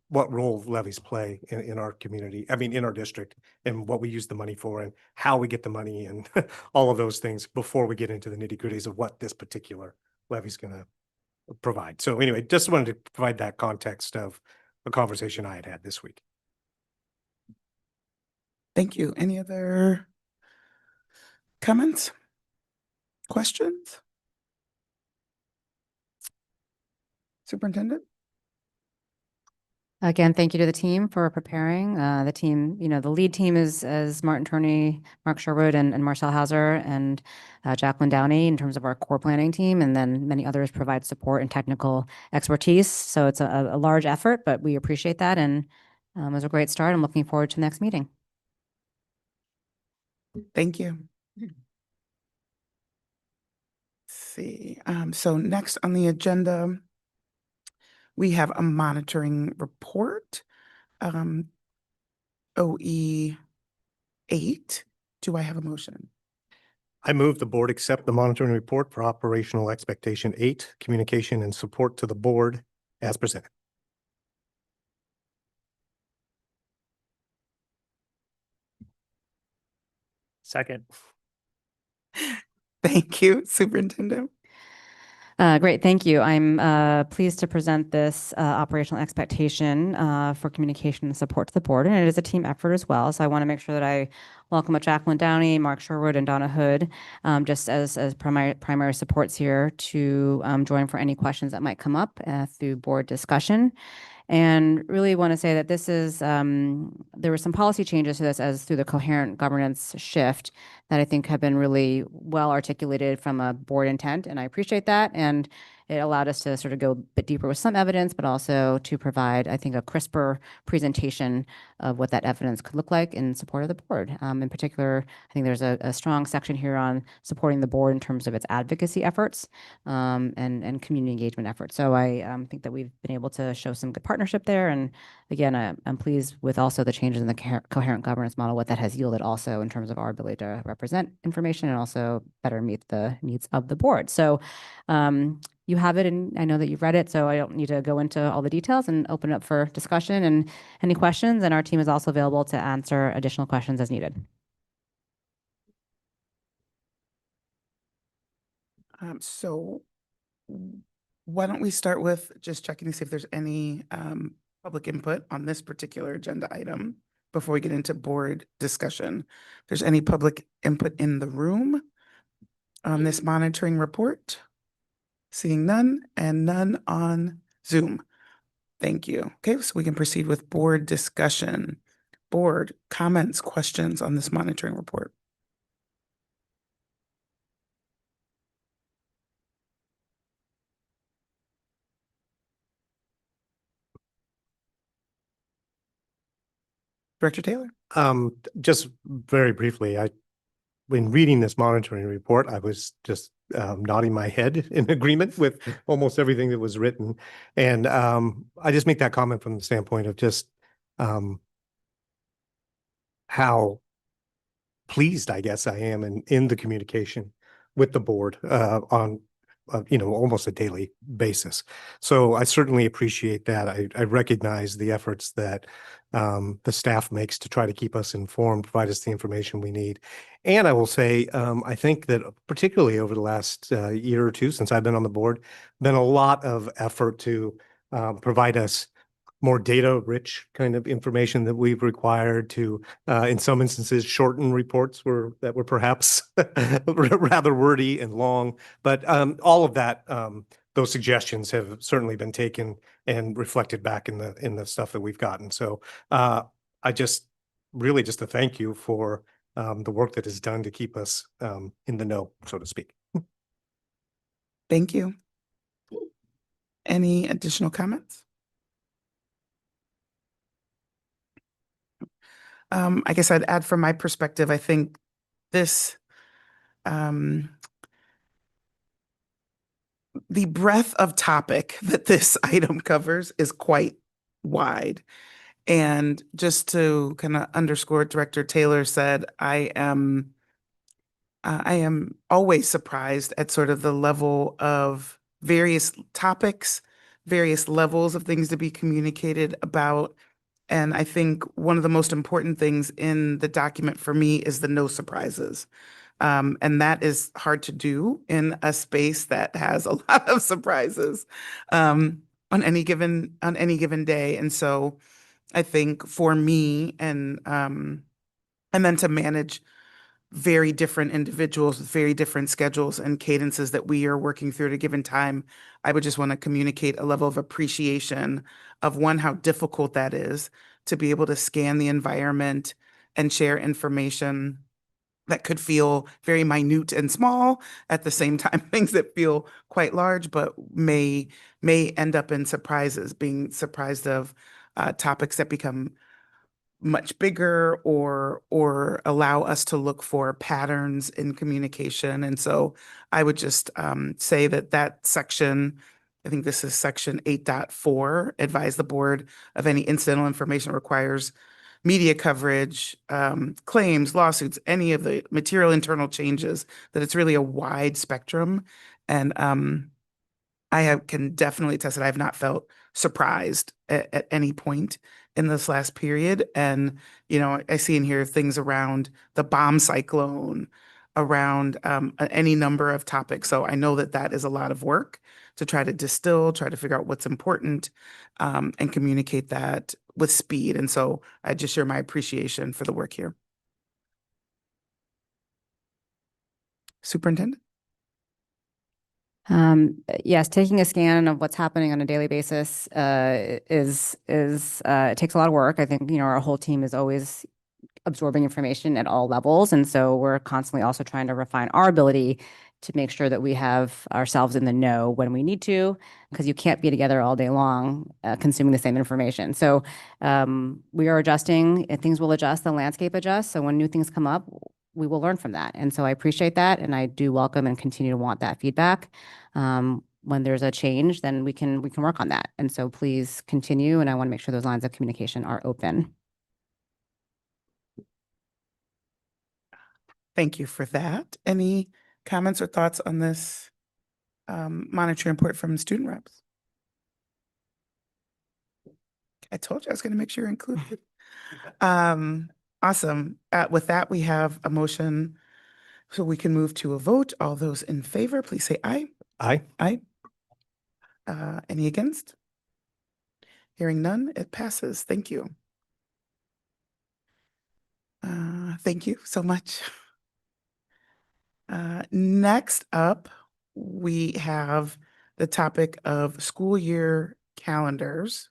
what role levies play in our community, in our district, and what we use the money for and how we get the money and all of those things before we get into the nitty gritties of what this particular levy is going to provide. So anyway, just wanted to provide that context of a conversation I had this week. Thank you. Any other comments? Questions? Superintendent? Again, thank you to the team for preparing. The team, the lead team is Martin Turney, Mark Sherwood, and Marcel Hauser, and Jacqueline Downey in terms of our core planning team, and then many others provide support and technical expertise. So it's a large effort, but we appreciate that, and it was a great start. I'm looking forward to the next meeting. Thank you. Let's see. So next on the agenda, we have a monitoring report, OE 8. Do I have a motion? I move the board accept the monitoring report for operational expectation 8, communication and support to the board as presented. Second. Thank you, Superintendent. Great, thank you. I'm pleased to present this operational expectation for communication and support to the board, and it is a team effort as well. So I want to make sure that I welcome Jacqueline Downey, Mark Sherwood, and Donna Hood, just as primary supports here to join for any questions that might come up through board discussion. And really want to say that this is, there were some policy changes to this as through the coherent governance shift that I think have been really well articulated from a board intent, and I appreciate that. And it allowed us to sort of go a bit deeper with some evidence, but also to provide, I think, a crisper presentation of what that evidence could look like in support of the board. In particular, I think there's a strong section here on supporting the board in terms of its advocacy efforts and community engagement efforts. So I think that we've been able to show some good partnership there. And again, I'm pleased with also the changes in the coherent governance model, what that has yielded also in terms of our ability to represent information and also better meet the needs of the board. So you have it, and I know that you've read it, so I don't need to go into all the details and open it up for discussion and any questions. And our team is also available to answer additional questions as needed. So why don't we start with just checking to see if there's any public input on this particular agenda item before we get into board discussion. If there's any public input in the room on this monitoring report? Seeing none and none on Zoom. Thank you. Okay, so we can proceed with board discussion. Board comments, questions on this monitoring report. Director Taylor. Just very briefly, when reading this monitoring report, I was just nodding my head in agreement with almost everything that was written. And I just make that comment from the standpoint of just how pleased, I guess, I am in the communication with the board on almost a daily basis. So I certainly appreciate that. I recognize the efforts that the staff makes to try to keep us informed, provide us the information we need. And I will say, I think that particularly over the last year or two since I've been on the board, been a lot of effort to provide us more data-rich kind of information that we've required to, in some instances, shorten reports that were perhaps rather wordy and long. But all of that, those suggestions have certainly been taken and reflected back in the stuff that we've gotten. So I just really just to thank you for the work that is done to keep us in the know, so to speak. Thank you. Any additional comments? I guess I'd add from my perspective, I think this, the breadth of topic that this item covers is quite wide. And just to kind of underscore what Director Taylor said, I am always surprised at sort of the level of various topics, various levels of things to be communicated about. And I think one of the most important things in the document for me is the no surprises. And that is hard to do in a space that has a lot of surprises on any given day. And so I think for me and then to manage very different individuals with very different schedules and cadences that we are working through at a given time, I would just want to communicate a level of appreciation of one, how difficult that is to be able to scan the environment and share information that could feel very minute and small at the same time, things that feel quite large, but may end up in surprises, being surprised of topics that become much bigger or allow us to look for patterns in communication. And so I would just say that section, I think this is section 8.4, advise the board of any incidental information requires media coverage, claims, lawsuits, any of the material internal changes, that it's really a wide spectrum. And can definitely attest that I have not felt surprised at any point in this last period. And, I see in here things around the bomb cyclone, around any number of topics. So I know that is a lot of work to try to distill, try to figure out what's important, and communicate that with speed. And so I just share my appreciation for the work here. Superintendent? Yes, taking a scan of what's happening on a daily basis is it takes a lot of work. I think, our whole team is always absorbing information at all levels. And so we're constantly also trying to refine our ability to make sure that we have ourselves in the know when we need to, because you can't be together all day long consuming the same information. So we are adjusting, and things will adjust, the landscape adjusts. So when new things come up, we will learn from that. And so I appreciate that. And I do welcome and continue to want that feedback. When there's a change, then we can work on that. And so please continue. And I want to make sure those lines of communication are open. Thank you for that. Any comments or thoughts on this monitoring report from student reps? I told you I was going to make sure you're included. Awesome. With that, we have a motion, so we can move to a vote. All those in favor, please say aye. Aye. Aye. Any against? Hearing none, it passes. Thank you. Thank you so much. Next up, we have the topic of school year calendars.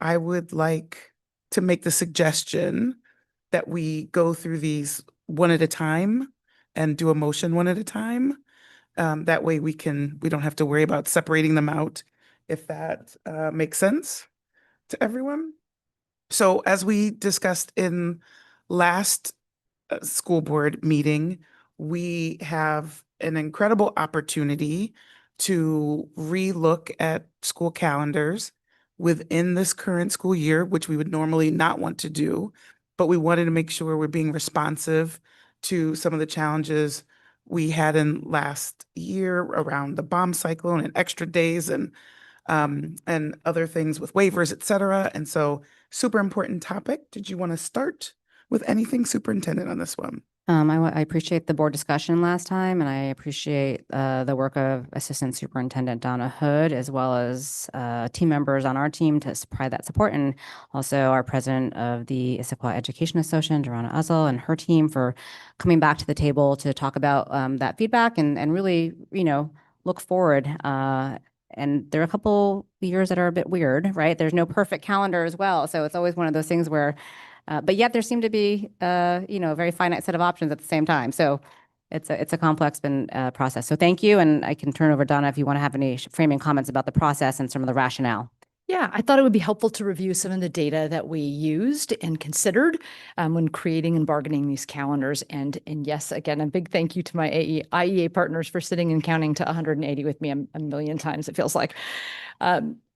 I would like to make the suggestion that we go through these one at a time and do a motion one at a time. That way we don't have to worry about separating them out, if that makes sense to everyone. So as we discussed in last school board meeting, we have an incredible opportunity to relook at school calendars within this current school year, which we would normally not want to do, but we wanted to make sure we're being responsive to some of the challenges we had in last year around the bomb cyclone and extra days and other things with waivers, et cetera. And so super important topic. Did you want to start with anything, superintendent, on this one? I appreciate the board discussion last time, and I appreciate the work of Assistant Superintendent Donna Hood, as well as team members on our team to provide that support, and also our president of the Issaquah Education Association, Joanna Uzzle, and her team for coming back to the table to talk about that feedback and really, look forward. And there are a couple years that are a bit weird, right? There's no perfect calendar as well. So it's always one of those things where but yet there seem to be, a very finite set of options at the same time. So it's a complex process. So thank you. And I can turn over Donna if you want to have any framing comments about the process and some of the rationale. Yeah, I thought it would be helpful to review some of the data that we used and considered when creating and bargaining these calendars. And yes, again, a big thank you to my IEA partners for sitting and counting to 180 with me a million times, it feels like.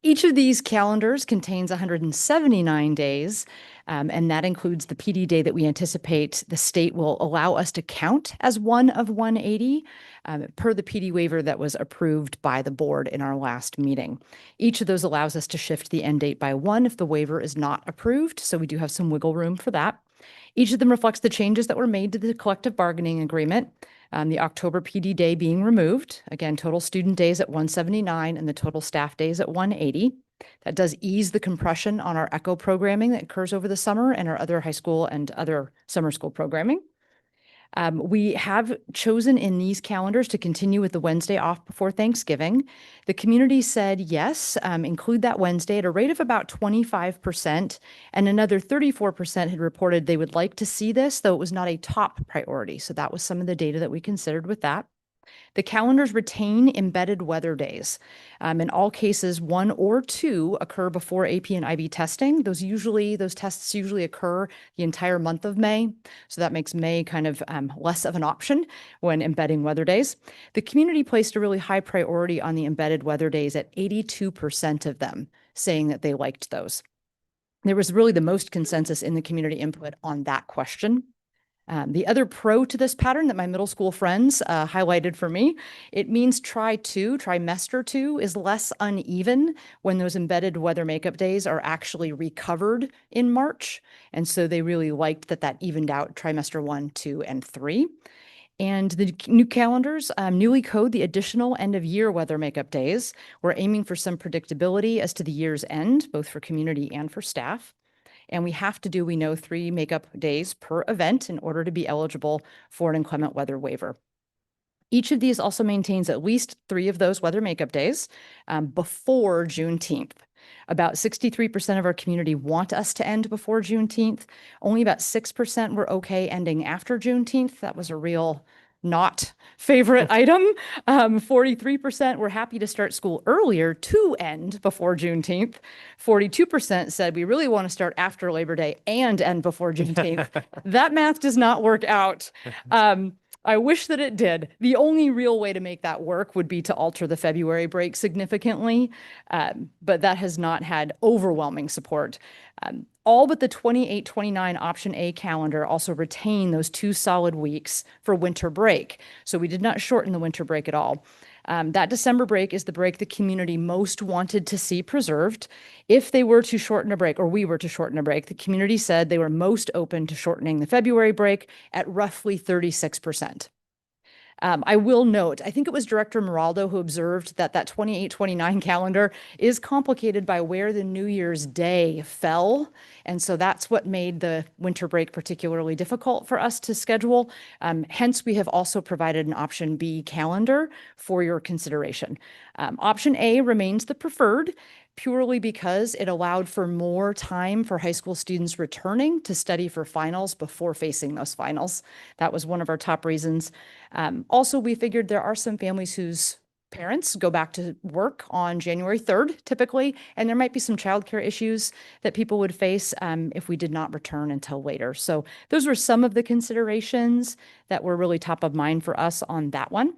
Each of these calendars contains 179 days, and that includes the PD day that we anticipate the state will allow us to count as one of 180 per the PD waiver that was approved by the board in our last meeting. Each of those allows us to shift the end date by one if the waiver is not approved, so we do have some wiggle room for that. Each of them reflects the changes that were made to the collective bargaining agreement. The October PD day being removed, again, total student days at 179 and the total staff days at 180. That does ease the compression on our ECHO programming that occurs over the summer and our other high school and other summer school programming. We have chosen in these calendars to continue with the Wednesday off before Thanksgiving. The community said yes, include that Wednesday at a rate of about 25%, and another 34% had reported they would like to see this, though it was not a top priority. So that was some of the data that we considered with that. The calendars retain embedded weather days. In all cases, one or two occur before AP and IB testing. Those tests usually occur the entire month of May. So that makes May kind of less of an option when embedding weather days. The community placed a really high priority on the embedded weather days at 82% of them, saying that they liked those. There was really the most consensus in the community input on that question. The other pro to this pattern that my middle school friends highlighted for me, it means trimester two is less uneven when those embedded weather makeup days are actually recovered in March. And so they really liked that evened out trimester 1, 2, and 3. And the new calendars newly code the additional end of year weather makeup days. We're aiming for some predictability as to the year's end, both for community and for staff. And we have to do, we know, 3 makeup days per event in order to be eligible for an inclement weather waiver. Each of these also maintains at least 3 of those weather makeup days before Juneteenth. About 63% of our community want us to end before Juneteenth. Only about 6% were okay ending after Juneteenth. That was a real not favorite item. 43% were happy to start school earlier to end before Juneteenth. 42% said we really want to start after Labor Day and end before Juneteenth. That math does not work out. I wish that it did. The only real way to make that work would be to alter the February break significantly, but that has not had overwhelming support. All but the 28-29 option A calendar also retain those 2 solid weeks for winter break. So we did not shorten the winter break at all. That December break is the break the community most wanted to see preserved. If they were to shorten a break, or we were to shorten a break, the community said they were most open to shortening the February break at roughly 36%. I will note, I think it was Director Miraldo who observed that 28-29 calendar is complicated by where the New Year's Day fell. And so that's what made the winter break particularly difficult for us to schedule. Hence, we have also provided an option B calendar for your consideration. Option A remains the preferred, purely because it allowed for more time for high school students returning to study for finals before facing those finals. That was one of our top reasons. Also, we figured there are some families whose parents go back to work on January 3rd, typically, and there might be some childcare issues that people would face if we did not return until later. So those were some of the considerations that were really top of mind for us on that one.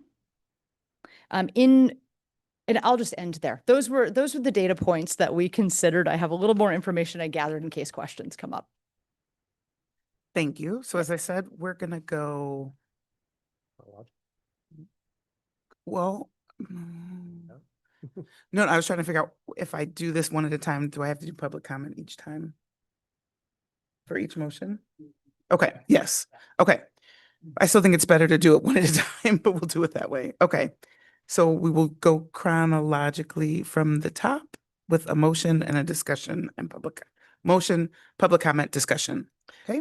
And I'll just end there. Those were the data points that we considered. I have a little more information I gathered in case questions come up. Thank you. So as I said, we're gonna go. Well, no, I was trying to figure out if I do this one at a time, do I have to do public comment each time? For each motion? Okay, yes, okay. I still think it's better to do it one at a time, but we'll do it that way. Okay. So we will go chronologically from the top with a motion and a discussion and public comment, discussion. Okay.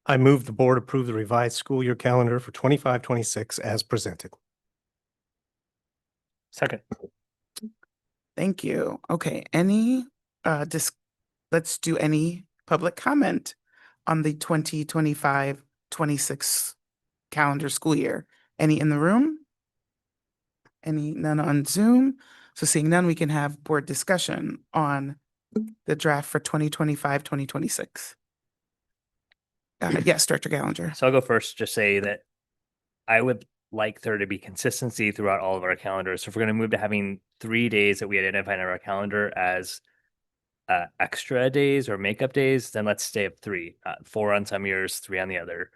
I move the board approve the revised school year calendar for 25-26 as presented. Second. Thank you. Okay, let's do any public comment on the 2025-26 calendar school year. Any in the room? None on Zoom? So seeing none, we can have board discussion on the draft for 2025-2026. Yes, Director Gallagher. So I'll go first, just say that I would like there to be consistency throughout all of our calendars. So if we're going to move to having 3 days that we identify in our calendar as extra days or makeup days, then let's stay at 3, 4 on some years, 3 on the other.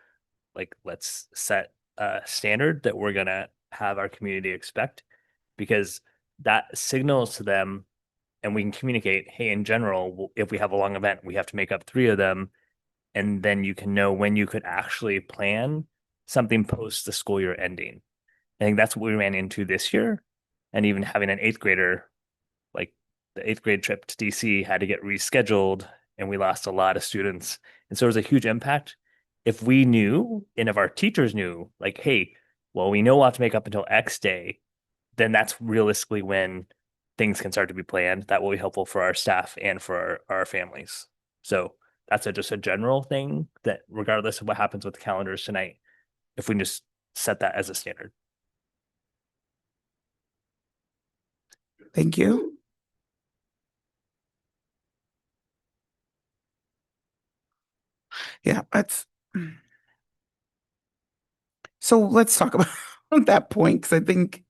Like, let's set a standard that we're going to have our community expect, because that signals to them, and we can communicate, hey, in general, if we have a long event, we have to make up 3 of them. And then you can know when you could actually plan something post the school year ending. I think that's what we ran into this year. And even having an 8th grader, like the 8th grade trip to DC had to get rescheduled, and we lost a lot of students. And so it was a huge impact. If we knew, and if our teachers knew, like, hey, well, we know we'll have to make up until X day, then that's realistically when things can start to be planned. That will be helpful for our staff and for our families. So that's just a general thing, that regardless of what happens with the calendars tonight, if we just set that as a standard. Thank you. Yeah, so let's talk about that point, because I think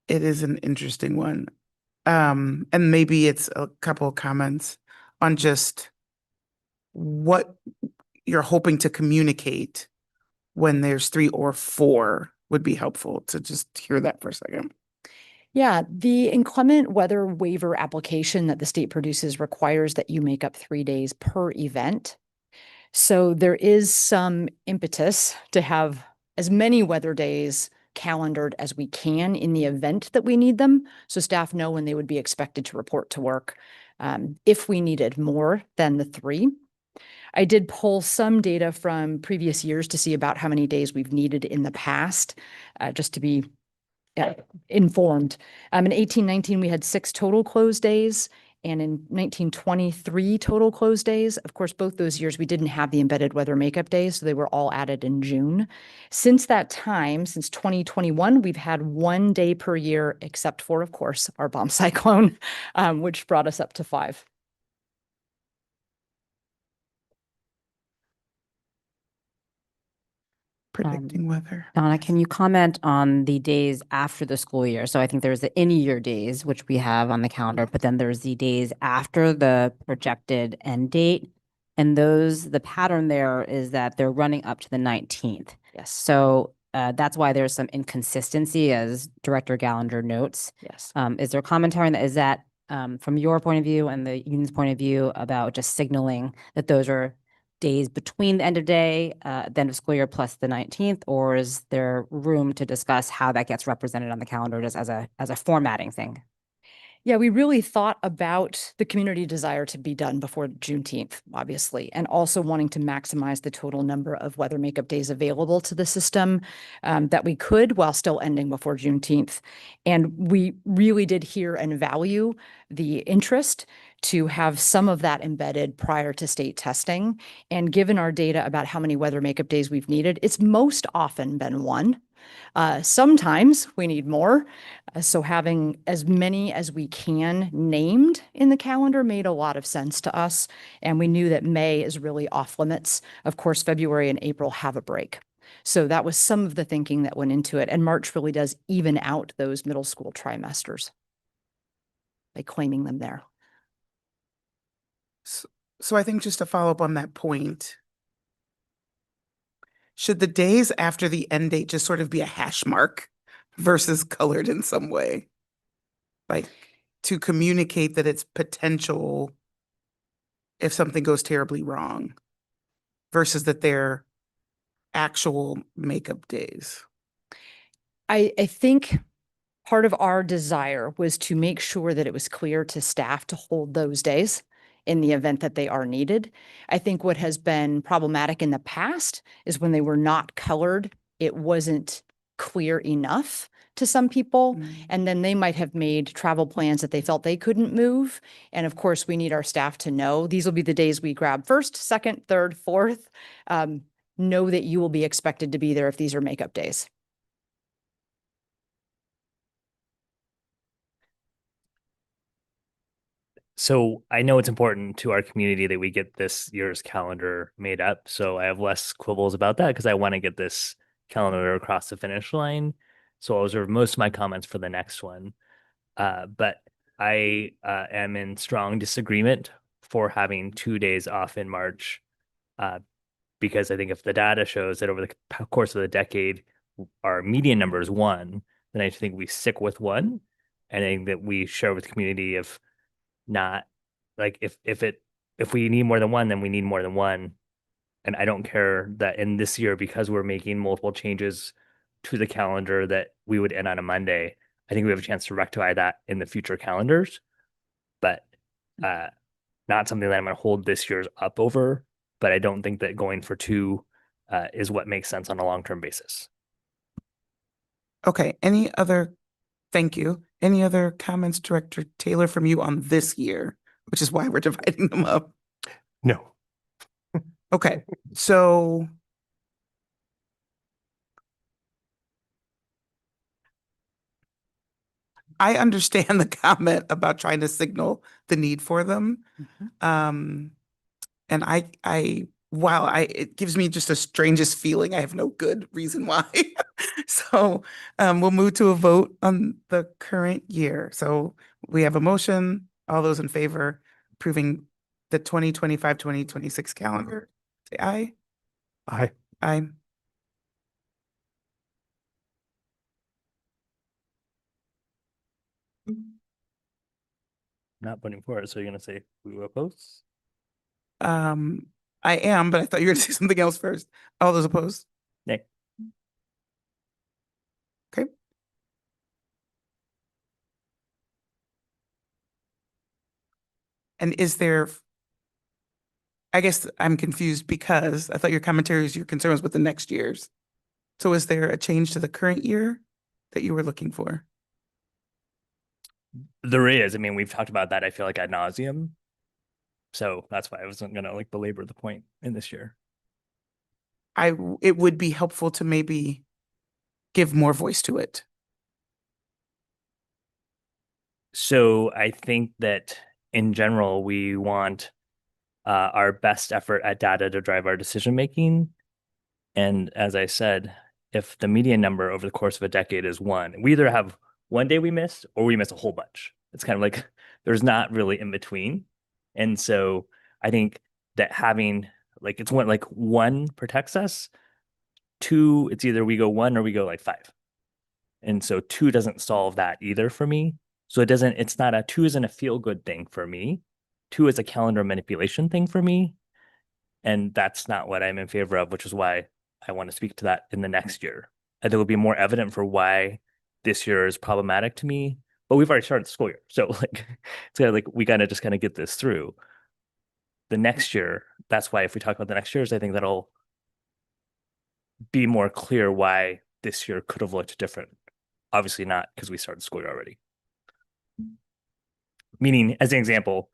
it is an interesting one. And maybe it's a couple of comments on just what you're hoping to communicate when there's 3 or 4 would be helpful to just hear that for a second. Yeah, the inclement weather waiver application that the state produces requires that you make up 3 days per event. So there is some impetus to have as many weather days calendared as we can in the event that we need them, so staff know when they would be expected to report to work if we needed more than the 3. I did pull some data from previous years to see about how many days we've needed in the past, just to be informed. In 1819, we had 6 total closed days, and in 1923 total closed days. Of course, both those years we didn't have the embedded weather makeup days, so they were all added in June. Since that time, since 2021, we've had 1 day per year, except for, of course, our bomb cyclone, which brought us up to 5. Predicting weather. Donna, can you comment on the days after the school year? So I think there's the in-year days, which we have on the calendar, but then there's the days after the projected end date. And the pattern there is that they're running up to the 19th. Yes. So that's why there's some inconsistency, as Director Gallagher notes. Yes. Is there commentary on that? Is that from your point of view and the union's point of view about just signaling that those are days between the end of day, the end of school year plus the 19th, or is there room to discuss how that gets represented on the calendar just as a formatting thing? Yeah, we really thought about the community desire to be done before Juneteenth, obviously, and also wanting to maximize the total number of weather makeup days available to the system that we could while still ending before Juneteenth. And we really did hear and value the interest to have some of that embedded prior to state testing. And given our data about how many weather makeup days we've needed, it's most often been one. Sometimes we need more. So having as many as we can named in the calendar made a lot of sense to us. And we knew that May is really off limits. Of course, February and April have a break. So that was some of the thinking that went into it. And March really does even out those middle school trimesters by claiming them there. So I think just to follow up on that point, should the days after the end date just sort of be a hash mark versus colored in some way? Like to communicate that it's potential if something goes terribly wrong versus that they're actual makeup days. I think part of our desire was to make sure that it was clear to staff to hold those days in the event that they are needed. I think what has been problematic in the past is when they were not colored, it wasn't clear enough to some people. And then they might have made travel plans that they felt they couldn't move. And of course, we need our staff to know these will be the days we grab first, second, third, fourth. Know that you will be expected to be there if these are makeup days. So I know it's important to our community that we get this year's calendar made up. So I have less quibbles about that because I want to get this calendar across the finish line. So I'll reserve most of my comments for the next one. But I am in strong disagreement for having 2 days off in March, because I think if the data shows that over the course of the decade, our median number is 1, then I think we stick with 1. And I think that we share with the community of not like if we need more than 1, then we need more than 1. And I don't care that in this year, because we're making multiple changes to the calendar, that we would end on a Monday. I think we have a chance to rectify that in the future calendars, but not something that I'm going to hold this year's up over. But I don't think that going for 2 is what makes sense on a long-term basis. Okay, thank you. Any other comments, Director Taylor, from you on this year, which is why we're dividing them up? No. Okay, so I understand the comment about trying to signal the need for them. And it gives me just the strangest feeling. I have no good reason why. So we'll move to a vote on the current year. So we have a motion. All those in favor approving the 2025-2026 calendar, say aye. Aye. Aye. Not voting for it. So you're going to say we will oppose? I am, but I thought you were going to say something else first. All those opposed? Nay. Okay. And I guess I'm confused because I thought your commentary was your concerns with the next year's. So is there a change to the current year that you were looking for? There is. I mean, we've talked about that, I feel like, ad nauseum. So that's why I wasn't going to belabor the point in this year. It would be helpful to maybe give more voice to it. So I think that in general, we want our best effort at data to drive our decision making. And as I said, if the median number over the course of a decade is 1, we either have 1 day we missed or we miss a whole bunch. It's kind of like there's not really in between. And so I think that having it's 1 protects us. 2, it's either we go 1 or we go 5. And so 2 doesn't solve that either for me. So it's not 2 isn't a feel good thing for me. 2 is a calendar manipulation thing for me. And that's not what I'm in favor of, which is why I want to speak to that in the next year. I think it will be more evident for why this year is problematic to me. But we've already started the school year. So like it's kind of like we gotta just kind of get this through. The next year, that's why if we talk about the next years, I think that'll be more clear why this year could have looked different. Obviously not because we started school year already. Meaning, as an example,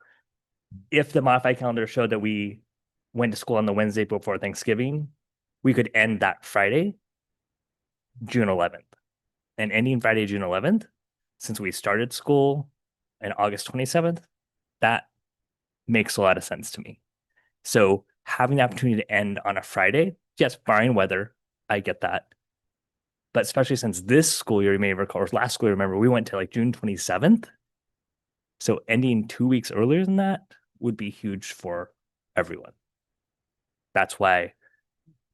if the modified calendar showed that we went to school on the Wednesday before Thanksgiving, we could end that Friday, June 11th. And ending Friday, June 11th, since we started school on August 27th, that makes a lot of sense to me. So having the opportunity to end on a Friday, yes, barring weather, I get that. But especially since this school year, you may recall, or last school year, remember, we went to like June 27th. So ending 2 weeks earlier than that would be huge for everyone. That's why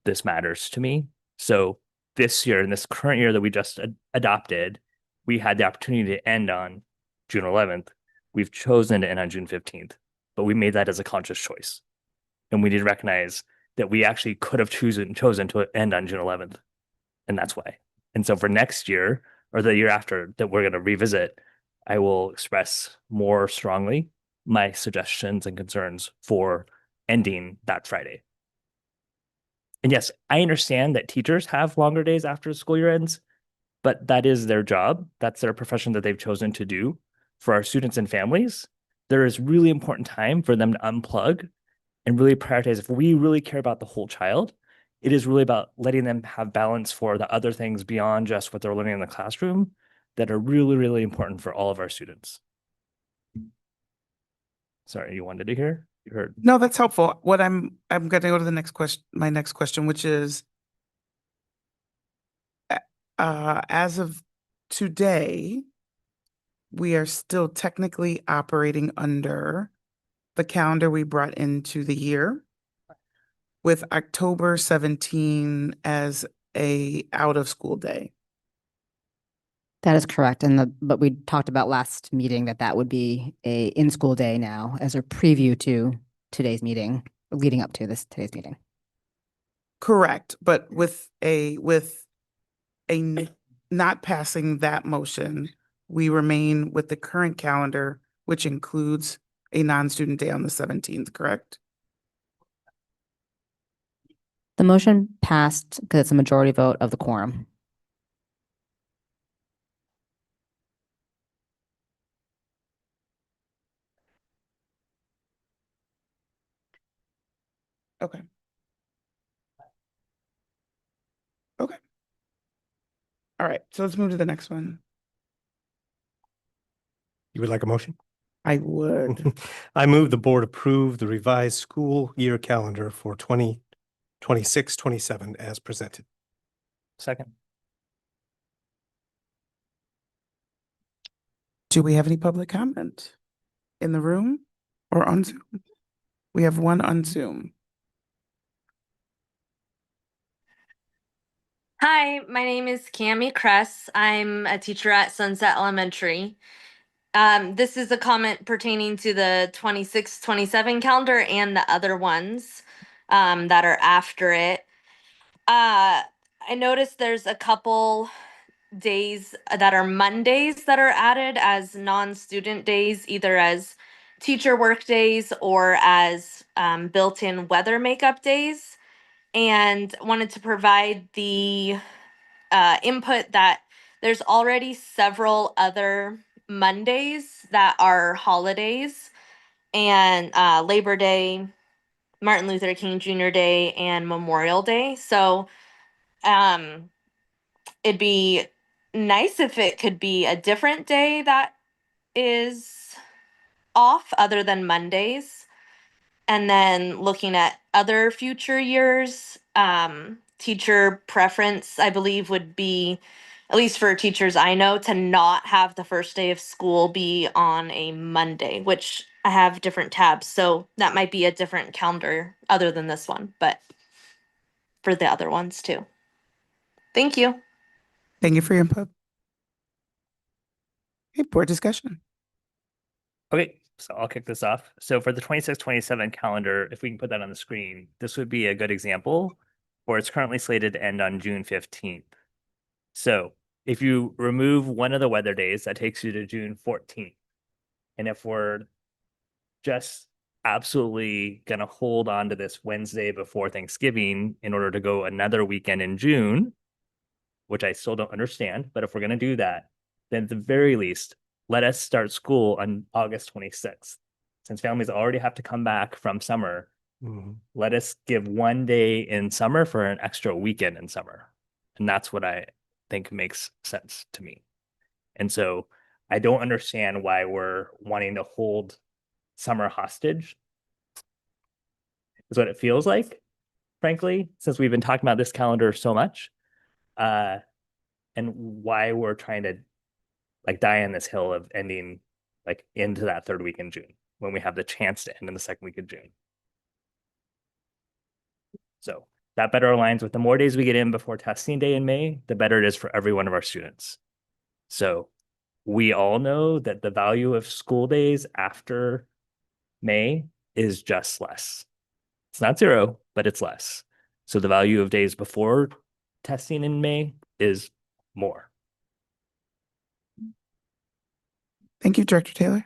this matters to me. So this year, in this current year that we just adopted, we had the opportunity to end on June 11th. We've chosen to end on June 15th, but we made that as a conscious choice. And we did recognize that we actually could have chosen to end on June 11th. And that's why. And so for next year or the year after that we're going to revisit, I will express more strongly my suggestions and concerns for ending that Friday. And yes, I understand that teachers have longer days after the school year ends, but that is their job. That's their profession that they've chosen to do. For our students and families, there is really important time for them to unplug and really prioritize. If we really care about the whole child, it is really about letting them have balance for the other things beyond just what they're learning in the classroom that are really, really important for all of our students. Sorry, you wanted to hear? You heard. No, that's helpful. What I'm going to go to the next question, my next question, which is, as of today, we are still technically operating under the calendar we brought into the year, with October 17 as a out of school day. That is correct. But we talked about last meeting that would be a in-school day now as a preview to today's meeting, leading up to today's meeting. Correct, but with not passing that motion, we remain with the current calendar, which includes a non-student day on the 17th, correct? The motion passed because it's a majority vote of the quorum. Okay. Okay. All right, so let's move to the next one. You would like a motion? I would. I move the board approve the revised school year calendar for 2026-27 as presented. Second. Do we have any public comment in the room or on Zoom? We have one on Zoom. Hi, my name is Cami Kress. I'm a teacher at Sunset Elementary. This is a comment pertaining to the 26-27 calendar and the other ones that are after it. I noticed there's a couple days that are Mondays that are added as non-student days, either as teacher work days or as built-in weather makeup days, and wanted to provide the input that there's already several other Mondays that are holidays, and Labor Day, Martin Luther King Jr. Day, and Memorial Day. So it'd be nice if it could be a different day that is off other than Mondays. And then looking at other future years, teacher preference, I believe, would be, at least for teachers I know, to not have the first day of school be on a Monday, which I have different tabs. So that might be a different calendar other than this one, but for the other ones too. Thank you. Thank you for your input. Okay, board discussion. Okay, So I'll kick this off. So for the 26-27 calendar, if we can put that on the screen, this would be a good example where it's currently slated to end on June 15th. So if you remove one of the weather days, that takes you to June 14th. And if we're just absolutely going to hold on to this Wednesday before Thanksgiving in order to go another weekend in June, which I still don't understand, but if we're going to do that, then at the very least, let us start school on August 26th. Since families already have to come back from summer, let us give one day in summer for an extra weekend in summer. And that's what I think makes sense to me. And so I don't understand why we're wanting to hold summer hostage, is what it feels like, frankly, since we've been talking about this calendar so much. And why we're trying to like die on this hill of ending like into that third week in June when we have the chance to end in the second week of June. So that better aligns with the more days we get in before testing day in May, the better it is for every one of our students. So we all know that the value of school days after May is just less. It's not zero, but it's less. So the value of days before testing in May is more. Thank you, Director Taylor.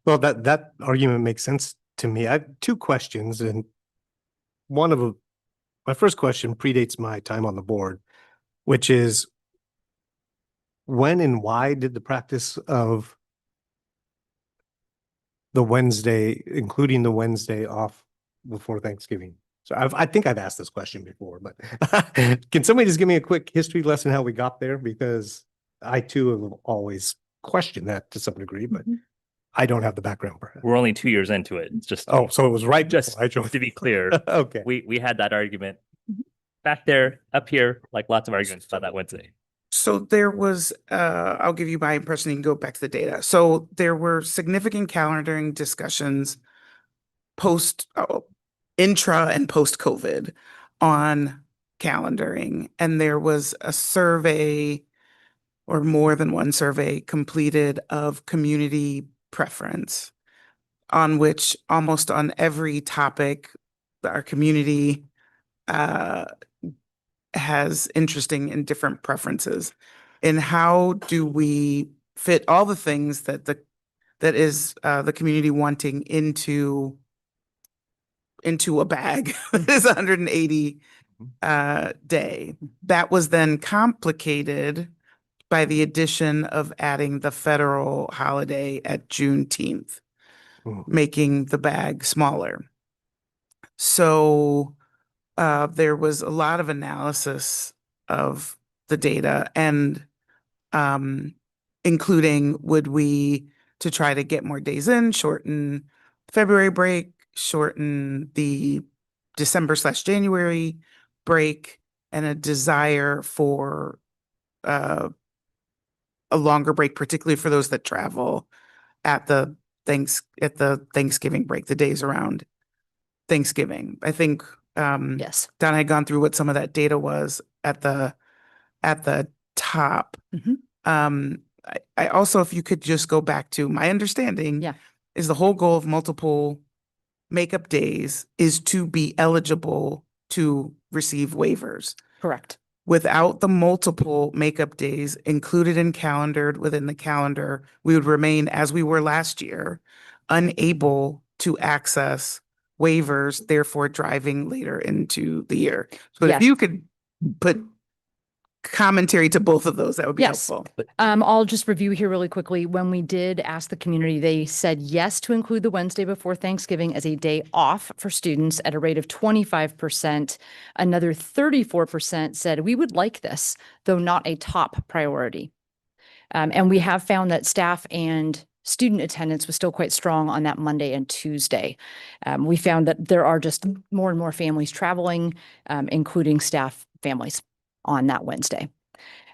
Well, that argument makes sense to me. I have two questions, and one of them, my first question predates my time on the board, which is when and why did the practice of the Wednesday, including the Wednesday off before Thanksgiving? So I think I've asked this question before, but can somebody just give me a quick history lesson how we got there? Because I too have always questioned that to some degree, but I don't have the background. Perhaps. We're only 2 years into it. It's just so it was right just I joined. to be clear. Okay, we had that argument back there, up here, like lots of arguments about that Wednesday. So there was, I'll give you my impression, you can go back to the data. So there were significant calendaring discussions intra and post COVID on calendaring. And there was a survey or more than one survey completed of community preference, on which almost on every topic, our community has interesting and different preferences. And how do we fit all the things that the community wanting into a bag that is 180 day. That was then complicated by the addition of adding the federal holiday at Juneteenth, making the bag smaller. So there was a lot of analysis of the data and including would we to try to get more days in, shorten February break, shorten the December/January break, and a desire for a longer break, particularly for those that travel at the Thanksgiving break, the days around Thanksgiving. I think Yes. Donna had gone through what some of that data was at the top. I also, if you could just go back to my understanding, is the whole goal of multiple makeup days is to be eligible to receive waivers. Correct. Without the multiple makeup days included and calendared within the calendar, we would remain as we were last year, unable to access waivers, therefore driving later into the year. So if you could put commentary to both of those, that would be helpful. I'll just review here really quickly. When we did ask the community, they said yes to include the Wednesday before Thanksgiving as a day off for students at a rate of 25%. Another 34% said we would like this, though not a top priority. And we have found that staff and student attendance was still quite strong on that Monday and Tuesday. We found that there are just more and more families traveling, including staff families on that Wednesday.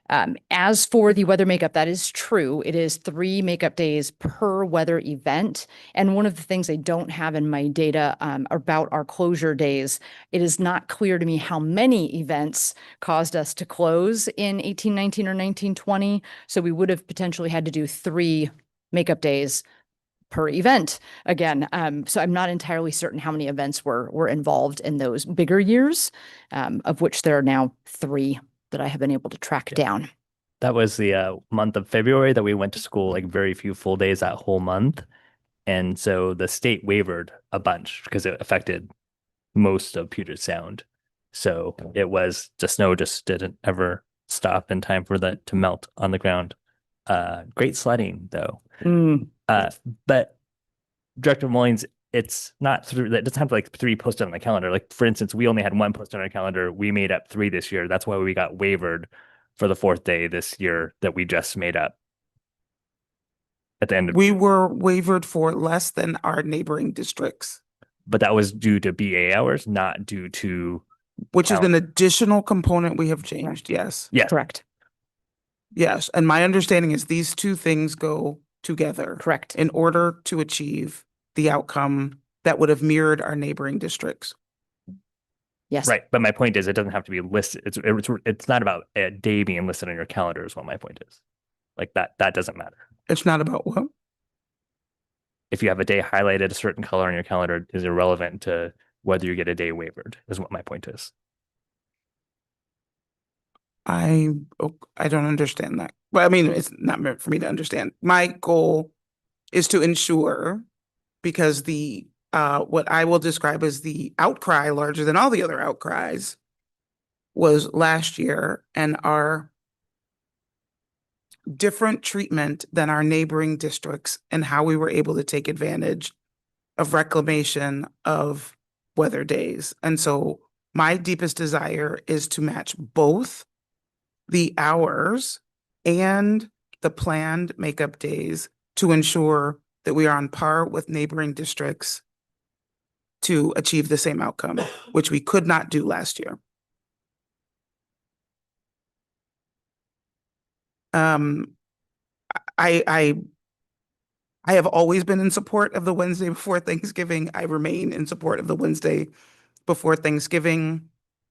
As for the weather makeup, that is true. It is 3 makeup days per weather event. And one of the things I don't have in my data about our closure days, it is not clear to me how many events caused us to close in 1819 or 1920. So we would have potentially had to do 3 makeup days per event again. So I'm not entirely certain how many events were involved in those bigger years, of which there are now 3 that I have been able to track down. That was the month of February that we went to school, like very few full days that whole month. And so the state wavered a bunch because it affected most of Puget Sound. So it was the snow just didn't ever stop in time for that to melt on the ground. Great sledding though. But Director Mullins, it's not through that doesn't have like 3 posted on the calendar. Like for instance, we only had 1 posted on our calendar. We made up 3 this year. That's why we got wavered for the 4th day this year that we just made up at the end of. We were wavered for less than our neighboring districts, But that was due to BA hours, not due to. which is an additional component we have changed. Yes. Yeah. Correct. Yes. And my understanding is these 2 things go together. Correct. In order to achieve the outcome that would have mirrored our neighboring districts. Yes. Right. But my point is it doesn't have to be listed. It's not about a day being listed on your calendar is what my point is. Like that doesn't matter. It's not about what? If you have a day highlighted a certain color on your calendar is irrelevant to whether you get a day wavered is what my point is. I don't understand that. Well, I mean, it's not meant for me to understand. My goal is to ensure, because the what I will describe as the outcry larger than all the other outcries was last year, and our different treatment than our neighboring districts and how we were able to take advantage of reclamation of weather days. And so my deepest desire is to match both the hours and the planned makeup days to ensure that we are on par with neighboring districts to achieve the same outcome, which we could not do last year. I have always been in support of the Wednesday before Thanksgiving. I remain in support of the Wednesday before Thanksgiving.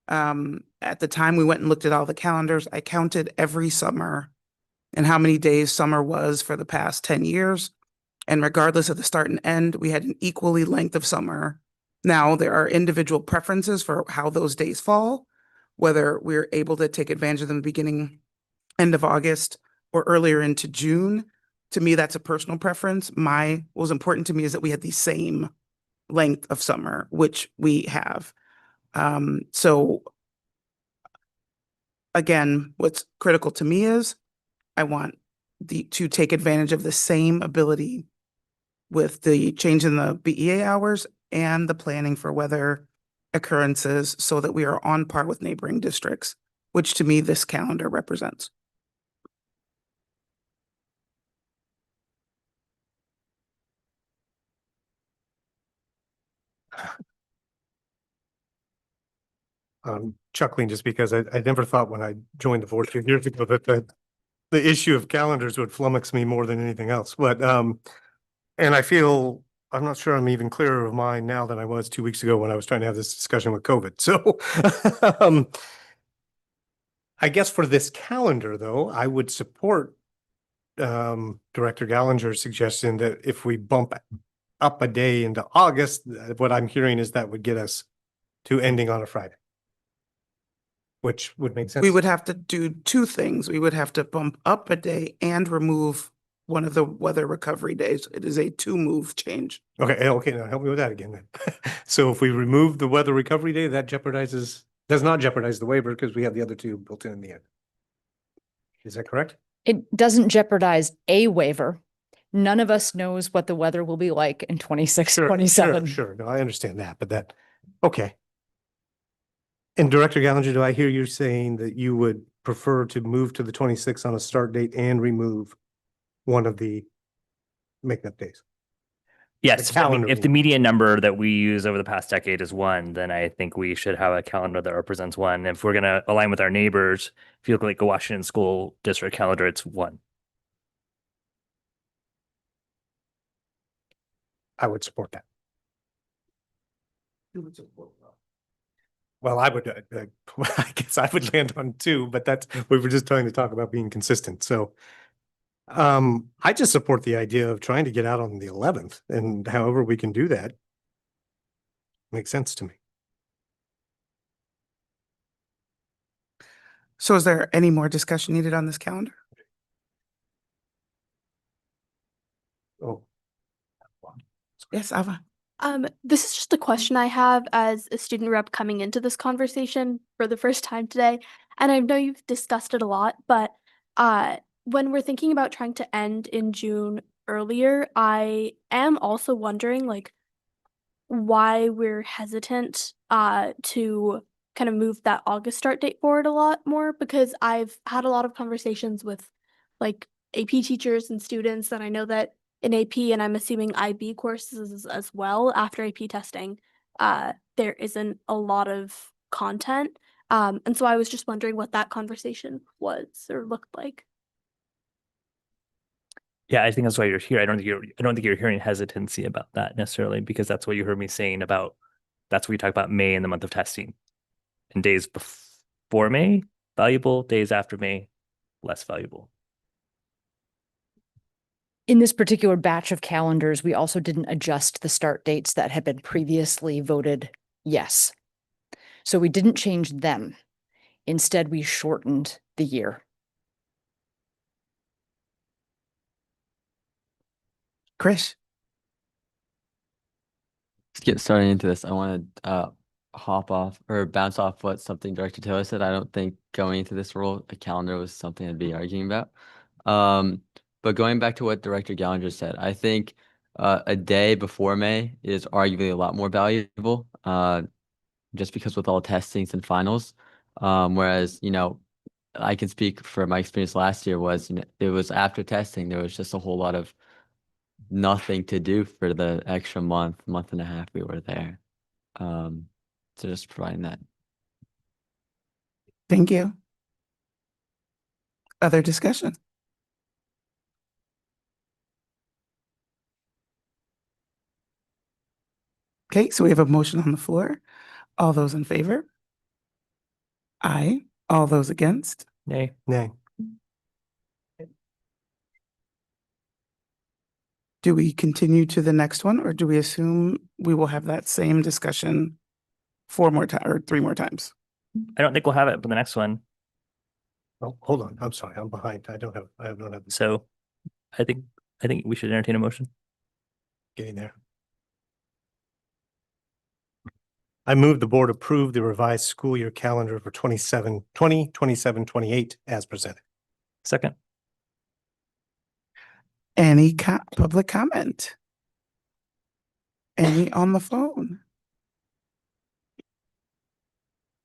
At the time we went and looked at all the calendars, I counted every summer and how many days summer was for the past 10 years. And regardless of the start and end, we had an equally length of summer. Now, there are individual preferences for how those days fall, whether we're able to take advantage of them beginning, end of August, or earlier into June. To me, that's a personal preference. What was important to me is that we had the same length of summer, which we have. So again, what's critical to me is I want to take advantage of the same ability with the change in the BEA hours and the planning for weather occurrences so that we are on par with neighboring districts, which to me this calendar represents. I'm chuckling just because I never thought when I joined the board 2 years ago that the issue of calendars would flummox me more than anything else. But and I feel I'm not sure I'm even clearer of mine now than I was 2 weeks ago when I was trying to have this discussion with COVID. So I guess for this calendar, though, I would support Director Gallinger's suggestion that if we bump up a day into August, what I'm hearing is that would get us to ending on a Friday, which would make sense. We would have to do 2 things. We would have to bump up a day and remove one of the weather recovery days. It is a 2-move change. Okay, now help me with that again then. So if we remove the weather recovery day, that does not jeopardize the waiver because we have the other 2 built in the end. Is that correct? It doesn't jeopardize a waiver. None of us knows what the weather will be like in 26, 27. Sure. No, I understand that, but okay. And Director Gallinger, do I hear you saying that you would prefer to move to the 26th on a start date and remove one of the makeup days? Yes, calendar if the meeting. median number that we use over the past decade is one, then I think we should have a calendar that represents one. If we're going to align with our neighbors, if you look like a Washington School District calendar, it's one. I would support that. Well, I would, I guess I would land on two, but that's, we were just trying to talk about being consistent. So I just support the idea of trying to get out on the 11th, and however we can do that makes sense to me. So is there any more discussion needed on this calendar? Oh, Yes, Ava. This is just a question I have as a student rep coming into this conversation for the first time today. And I know you've discussed it a lot, but when we're thinking about trying to end in June earlier, I am also wondering like why we're hesitant to kind of move that August start date forward a lot more, because I've had a lot of conversations with like AP teachers and students that I know that in AP, and I'm assuming IB courses as well after AP testing, there isn't a lot of content. And so I was just wondering what that conversation was or looked like. Yeah, I think that's why you're here. I don't think you're hearing hesitancy about that necessarily, because that's what you heard me saying about, that's what we talk about May and the month of testing. And days before May, valuable, days after May, less valuable. In this particular batch of calendars, we also didn't adjust the start dates that had been previously voted yes. So we didn't change them. Instead, we shortened the year. Chris. Let's get started into this. I want to hop off or bounce off what something Director Taylor said. I don't think going into this role, a calendar was something I'd be arguing about. But going back to what Director Gallagher said, I think a day before May is arguably a lot more valuable, just because with all testings and finals. Whereas, I can speak for my experience last year was, it was after testing, there was just a whole lot of nothing to do for the extra month and a half we were there. So just providing that. Thank you. Other discussion? Okay, so we have a motion on the floor. All those in favor? Aye. All those against? Nay. Nay. Do we continue to the next one, or do we assume we will have that same discussion 4 more times or 3 more times? I don't think we'll have it for the next one. Oh, hold on. I'm sorry. I'm behind. I don't have. So I think we should entertain a motion. Getting there. I move the board approve the revised school year calendar for 2027-28 as presented. Second. Any public comment? Any on the phone?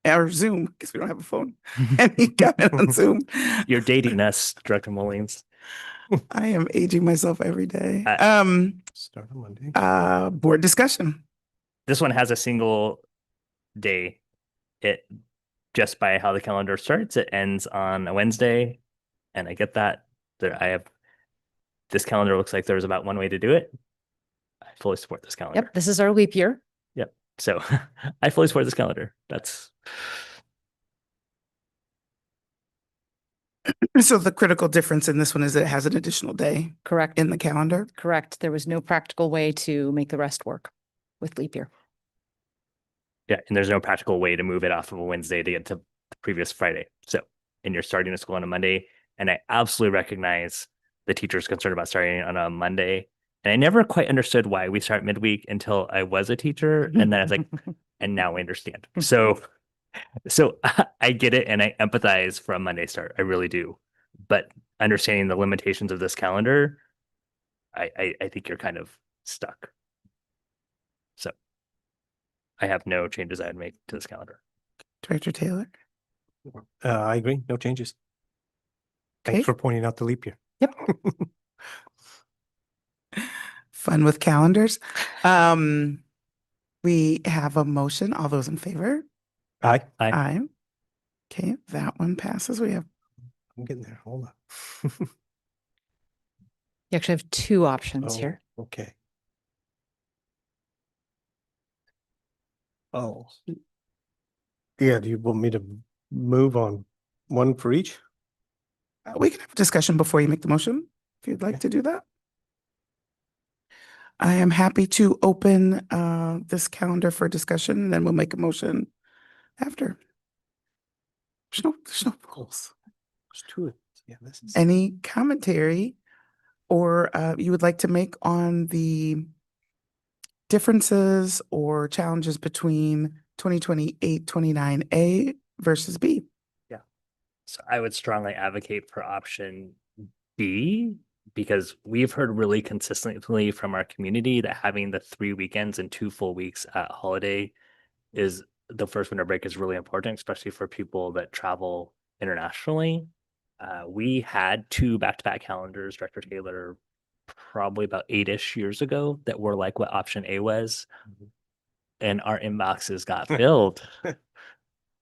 Or Zoom, because we don't have a phone. Any comment on Zoom? You're dating us, Director Mullins. I am aging myself every day. Start on Monday. Board discussion. This one has a single day. It just by how the calendar starts, it ends on a Wednesday, and I get that. This calendar looks like there's about one way to do it. I fully support this calendar. Yep, this is our leap year. Yep. So I fully support this calendar. That's So the critical difference in this one is it has an additional day. Correct. In the calendar. Correct. There was no practical way to make the rest work with leap year. yeah, and there's no practical way to move it off of a Wednesday to get to the previous Friday. So, and you're starting a school on a Monday, and I absolutely recognize the teachers' concern about starting on a Monday. And I never quite understood why we start midweek until I was a teacher, and then I was like, and now I understand. So I get it, and I empathize for a Monday start. I really do. But understanding the limitations of this calendar, I think you're kind of stuck. So I have no changes I'd make to this calendar. Director Taylor. I agree. No changes. Okay. Thanks for pointing out the leap year. Yep. fun with calendars. We have a motion. All those in favor? Aye. Aye. Okay, that one passes. We have I'm getting there. Hold on. You actually have two options Oh, here. okay. Oh. Yeah, do you want me to move on one for each? we can have a discussion before you make the motion, if you'd like to do that. I am happy to open this calendar for discussion, and then we'll make a motion after. There's no rules. There's two of these. Yeah, this is. Any commentary or you would like to make on the differences or challenges between 2028-29A versus B? So I would strongly advocate for option B because we've heard really consistently from our community that having the 3 weekends and 2 full weeks at holiday is the first winter break is really important, especially for people that travel internationally. We had 2 back-to-back calendars, Director Taylor, probably about 8-ish years ago that were like what option A was. And our inboxes got filled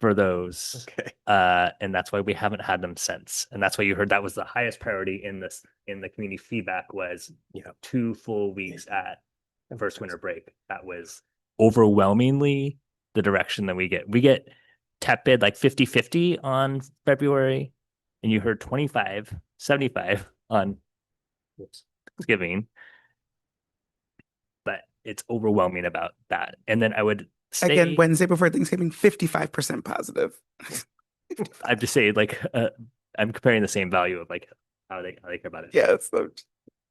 for those. Okay. And that's why we haven't had them since. And that's why you heard that was the highest priority in the community feedback was 2 full weeks at first winter break. That was overwhelmingly the direction that we get. We get tepid like 50-50 on February, and you heard 25-75 on Thanksgiving. But it's overwhelming about that. And then I would say Again, Wednesday before Thanksgiving, 55% positive. I have to say, like, I'm comparing the same value of like how they care about it. Yeah, so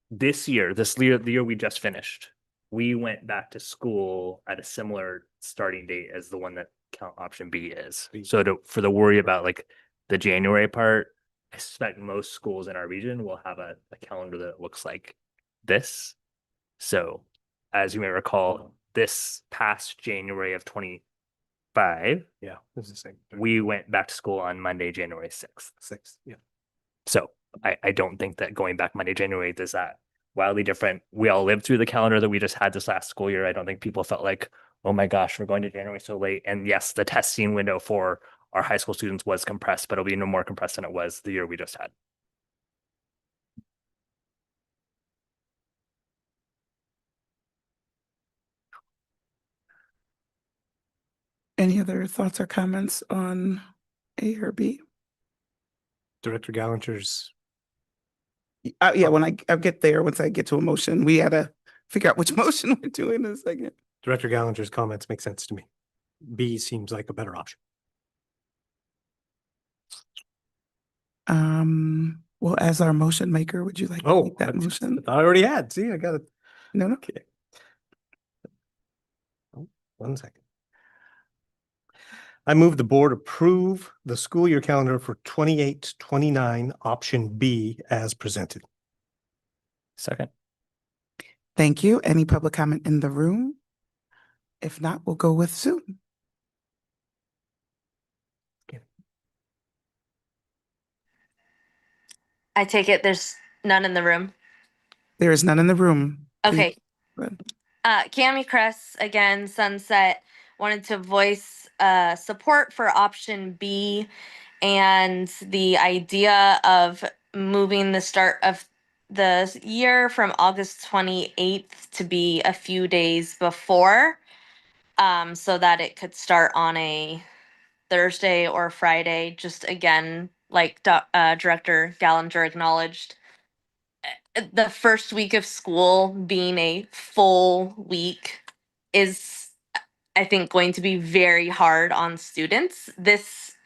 This year, the year we just finished, we went back to school at a similar starting date as the one that count option B is. So for the worry about like the January part, I suspect most schools in our region will have a calendar that looks like this. So as you may recall, this past January of 25, Yeah, it's the same. we went back to school on Monday, January 6th. 6th. Yeah. So I don't think that going back Monday, January 8th is that wildly different. We all lived through the calendar that we just had this last school year. I don't think people felt like, oh my gosh, we're going to January so late. And yes, the testing window for our high school students was compressed, but it'll be no more compressed than it was the year we just had. any other thoughts or comments on A or B? Director Gallanter's. Yeah, when I'll get there, once I get to a motion, we had to figure out which motion we're doing in a second. Director Gallanter's comments make sense to me. B seems like a better option. Well, as our motion maker, would you like to make that motion? I already had. See, I got it. No. Okay. Oh, 1 second. I move the board approve the school year calendar for 28-29 option B as presented. Second. Thank you. Any public comment in the room? If not, we'll go with Zoom. I take it there's none in the room. There is none in the room. Okay. Please. Cami Cress, again, Sunset, wanted to voice support for option B and the idea of moving the start of the year from August 28th to be a few days before, so that it could start on a Thursday or Friday. Just again, like Director Gallinger acknowledged, the first week of school being a full week is, I think, going to be very hard on students. This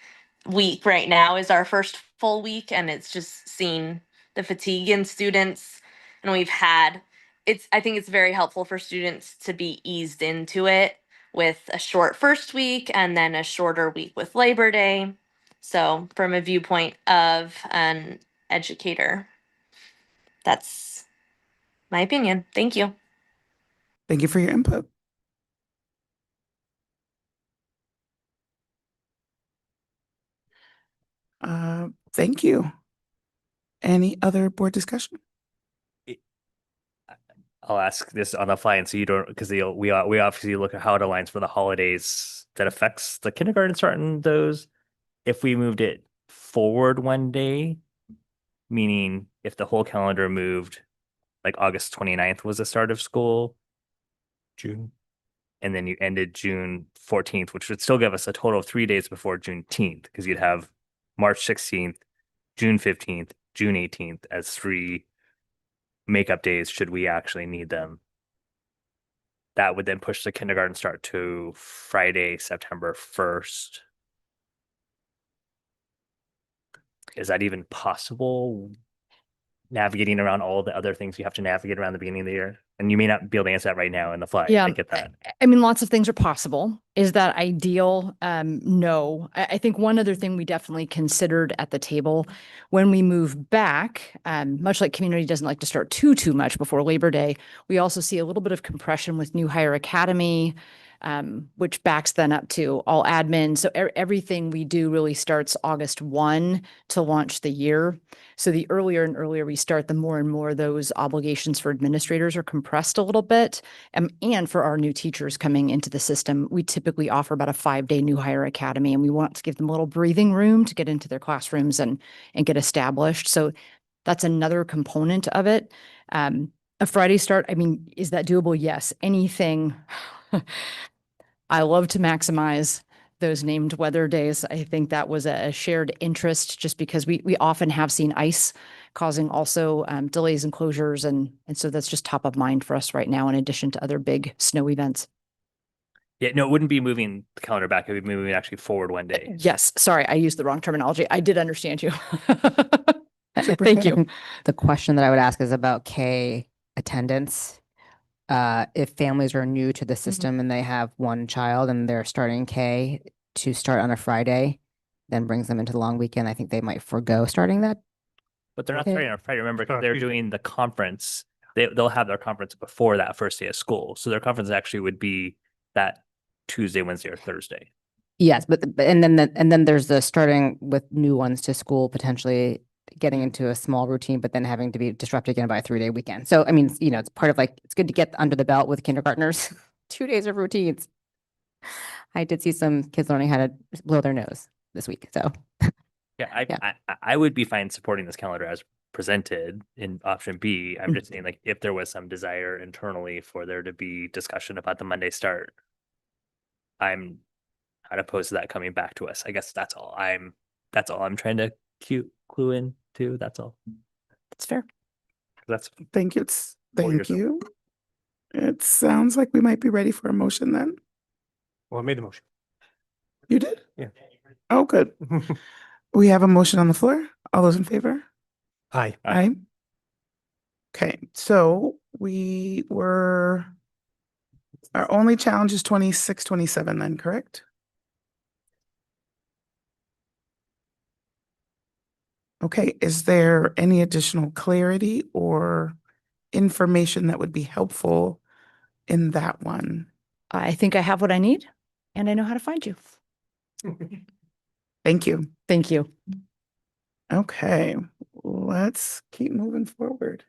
week right now is our first full week, and it's just seeing the fatigue in students. And I think it's very helpful for students to be eased into it with a short first week and then a shorter week with Labor Day. So from a viewpoint of an educator, that's my opinion. Thank you. Thank you for your input. Thank you. Any other board discussion? I'll ask this on the fly, and so you don't, because we obviously look at how it aligns for the holidays that affects the kindergarten start in those. If we moved it forward one day, meaning if the whole calendar moved, like August 29th was the start of school, June. and then you ended June 14th, which would still give us a total of 3 days before Juneteenth, because you'd have March 16th, June 15th, June 18th as 3 makeup days should we actually need them. That would then push the kindergarten start to Friday, September 1st. Is that even possible? Navigating around all the other things you have to navigate around the beginning of the year? And you may not be able to answer that right now in the fly. Yeah, I get that. I mean, lots of things are possible. Is that ideal? No. I think one other thing we definitely considered at the table when we move back, much like community doesn't like to start too much before Labor Day, we also see a little bit of compression with New Hire Academy, which backs then up to all admin. So everything we do really starts August 1 to launch the year. So the earlier and earlier we start, the more and more those obligations for administrators are compressed a little bit. And for our new teachers coming into the system, we typically offer about a 5-day New Hire Academy, and we want to give them a little breathing room to get into their classrooms and get established. So that's another component of it. A Friday start, I mean, is that doable? Yes. Anything. I love to maximize those named weather days. I think that was a shared interest just because we often have seen ice causing also delays and closures. And so that's just top of mind for us right now, in addition to other big snow events. Yeah, no, it wouldn't be moving the calendar back. It would be moving actually forward one day. Yes. Sorry, I used the wrong terminology. I did understand you. Super Thank you. The question that I would ask is about K attendance. If families are new to the system and they have one child and they're starting K to start on a Friday, then brings them into the long weekend, I think they might forego starting that. But they're not Okay. starting on Friday. Remember, Start on they're Tuesday. doing the conference. They'll have their conference before that first day of school. So their conference actually would be that Tuesday, Wednesday, or Thursday. Yes, but and then there's the starting with new ones to school, potentially getting into a small routine, but then having to be disrupted again by a 3-day weekend. So I mean, it's part of it's good to get under the belt with kindergartners. 2 days of routines. I did see some kids learning how to blow their nose this week. So Yeah, I would be fine supporting this calendar as presented in option B. I'm just saying, if there was some desire internally for there to be discussion about the Monday start, I'm not opposed to that coming back to us. I guess that's all I'm trying to clue in to. That's all. That's fair. That's Thank you. Thank yourself. you. It sounds like we might be ready for a motion then. Well, I made the motion. You did? Yeah. Oh, good. We have a motion on the floor. All those in favor? Aye. Aye. Okay, so our only challenge is 26, 27 then, correct? Okay, is there any additional clarity or information that would be helpful in that one? I think I have what I need, and I know how to find you. Thank you. Thank you. Okay, let's keep moving forward.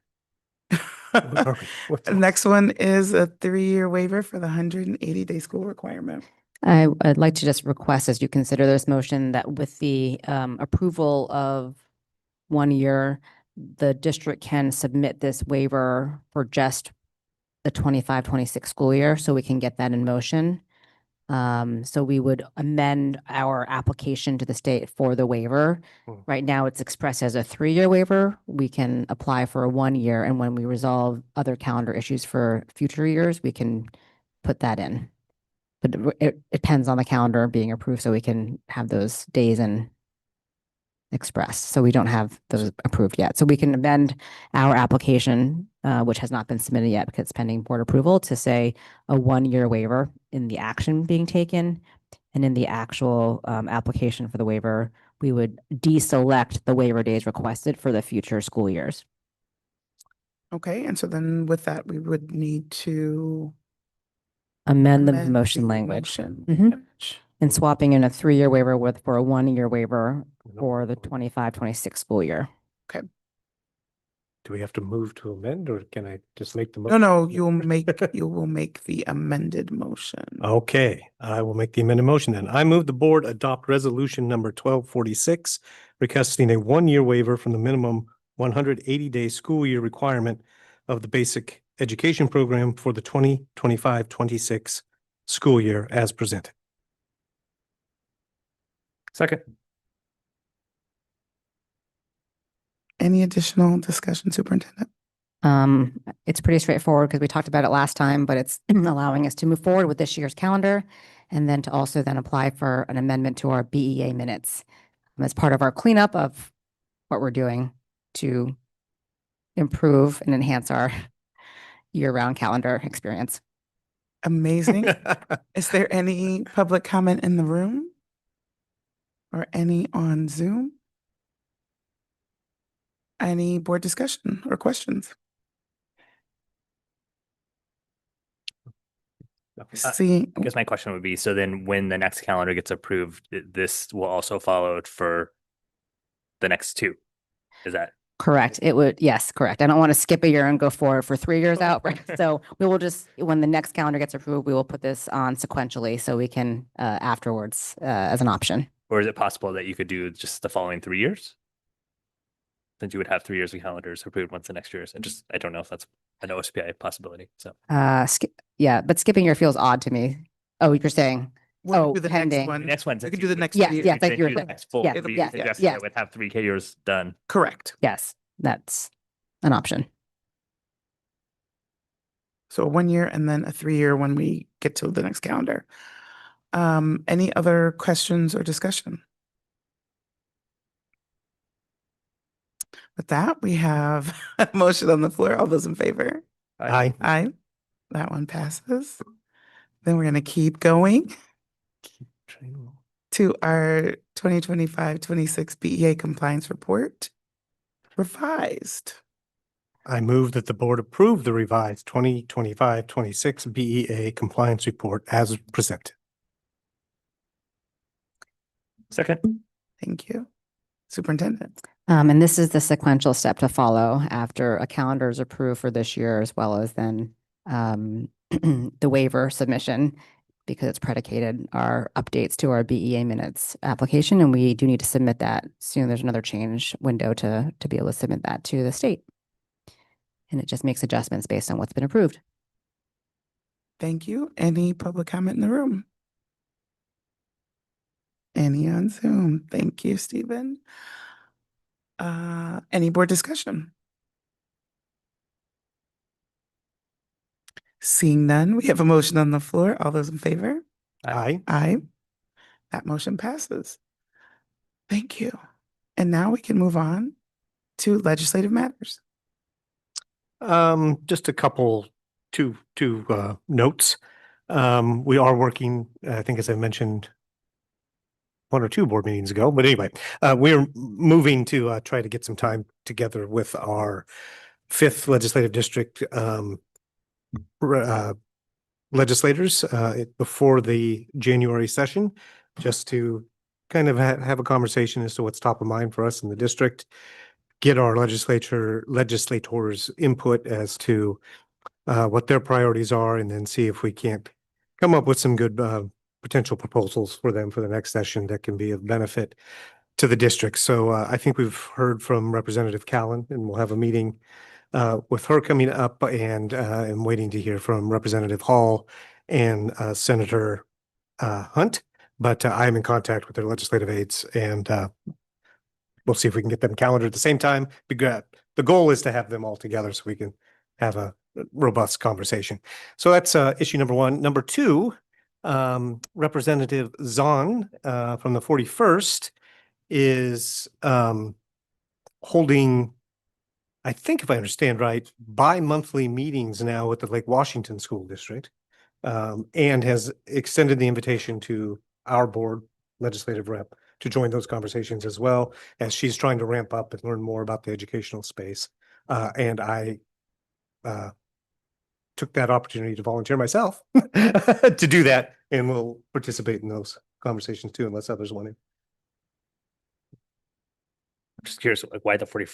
What's The next one is a 3-year waiver for the 180-day school requirement. I'd like to just request, as you consider this motion, that with the approval of 1 year, the district can submit this waiver for just the 25-26 school year, so we can get that in motion. So we would amend our application to the state for the waiver. Right now, it's expressed as a 3-year waiver. We can apply for a 1 year, and when we resolve other calendar issues for future years, we can put that in. But it depends on the calendar being approved, so we can have those days and expressed. So we don't have those approved yet. So we can amend our application, which has not been submitted yet because it's pending board approval, to say a 1-year waiver in the action being taken. And in the actual application for the waiver, we would deselect the waiver days requested for the future school years. Okay, and so then with that, we would need to Amend the amend motion the language. motion Mhm. language. And swapping in a 3-year waiver for a 1-year waiver for the 25-26 school year. Okay. Do we have to move to amend, or can I just make the? No, you will make the amended motion. Okay, I will make the amended motion then. I move the board adopt resolution number 1246, requesting a 1-year waiver from the minimum 180-day school year requirement of the basic education program for the 2025-26 school year as presented. Second. Any additional discussion, Superintendent? It's pretty straightforward because we talked about it last time, but it's allowing us to move forward with this year's calendar and then to also then apply for an amendment to our BEA minutes as part of our cleanup of what we're doing to improve and enhance our year-round calendar experience. Amazing. Is there any public comment in the room? Or any on Zoom? Any board discussion or questions? I guess my question would be, so then when the next calendar gets approved, this will also follow for the next two. Is that? Correct. It would, yes, correct. I don't want to skip a year and go forward for 3 years out. Right? So we will just, when the next calendar gets approved, we will put this on sequentially so we can afterwards as an option. Or is it possible that you could do just the following 3 years? Since you would have 3 years of calendars approved once the next year is, and just, I don't know if that's an OSPI possibility, so. Yeah, but skipping year feels odd to me. Oh, you're saying, We'll do the pending. next one. The next one. We could do the next Yes, year. yes, like you were Do the saying. next full, Yeah, but you yeah, suggested yes. I would have 3 years done. Correct. Yes, that's an option. So a 1 year and then a 3 year when we get to the next calendar. Any other questions or discussion? With that, we have a motion on the floor. All those in favor? Aye. Aye. That one passes. Then we're going to keep going to our 2025-26 BEA compliance report revised. I move that the board approve the revised 2025-26 BEA compliance report as presented. Second. Thank you. Superintendent. And this is the sequential step to follow after a calendar is approved for this year, as well as then the waiver submission, because it's predicated our updates to our BEA minutes application, and we do need to submit that soon. There's another change window to be able to submit that to the state. And it just makes adjustments based on what's been approved. Thank you. Any public comment in the room? Any on Zoom? Thank you, Stephen. Any board discussion? Seeing none, we have a motion on the floor. All those in favor? Aye. Aye. That motion passes. Thank you. And now we can move on to legislative matters. Just a couple, two notes. We are working, I think as I mentioned 1 or 2 board meetings ago, but anyway, we're moving to try to get some time together with our 5th legislative district legislators before the January session, just to kind of have a conversation as to what's top of mind for us in the district, get our legislators input as to what their priorities are, and then see if we can't come up with some good potential proposals for them for the next session that can be of benefit to the district. So I think we've heard from Representative Callan, and we'll have a meeting with her coming up, and I'm waiting to hear from Representative Hall and Senator Hunt. But I'm in contact with their legislative aides, and we'll see if we can get them calendared at the same time. The goal is to have them all together so we can have a robust conversation. So that's issue number 1. Number 2, Representative Zahn from the 41st is holding, I think if I understand right, bi-monthly meetings now with the Lake Washington School District, and has extended the invitation to our board legislative rep to join those conversations as well, as she's trying to ramp up and learn more about the educational space. And I took that opportunity to volunteer myself to do that, and will participate in those conversations too, unless others want to. I'm just curious, like why the 40,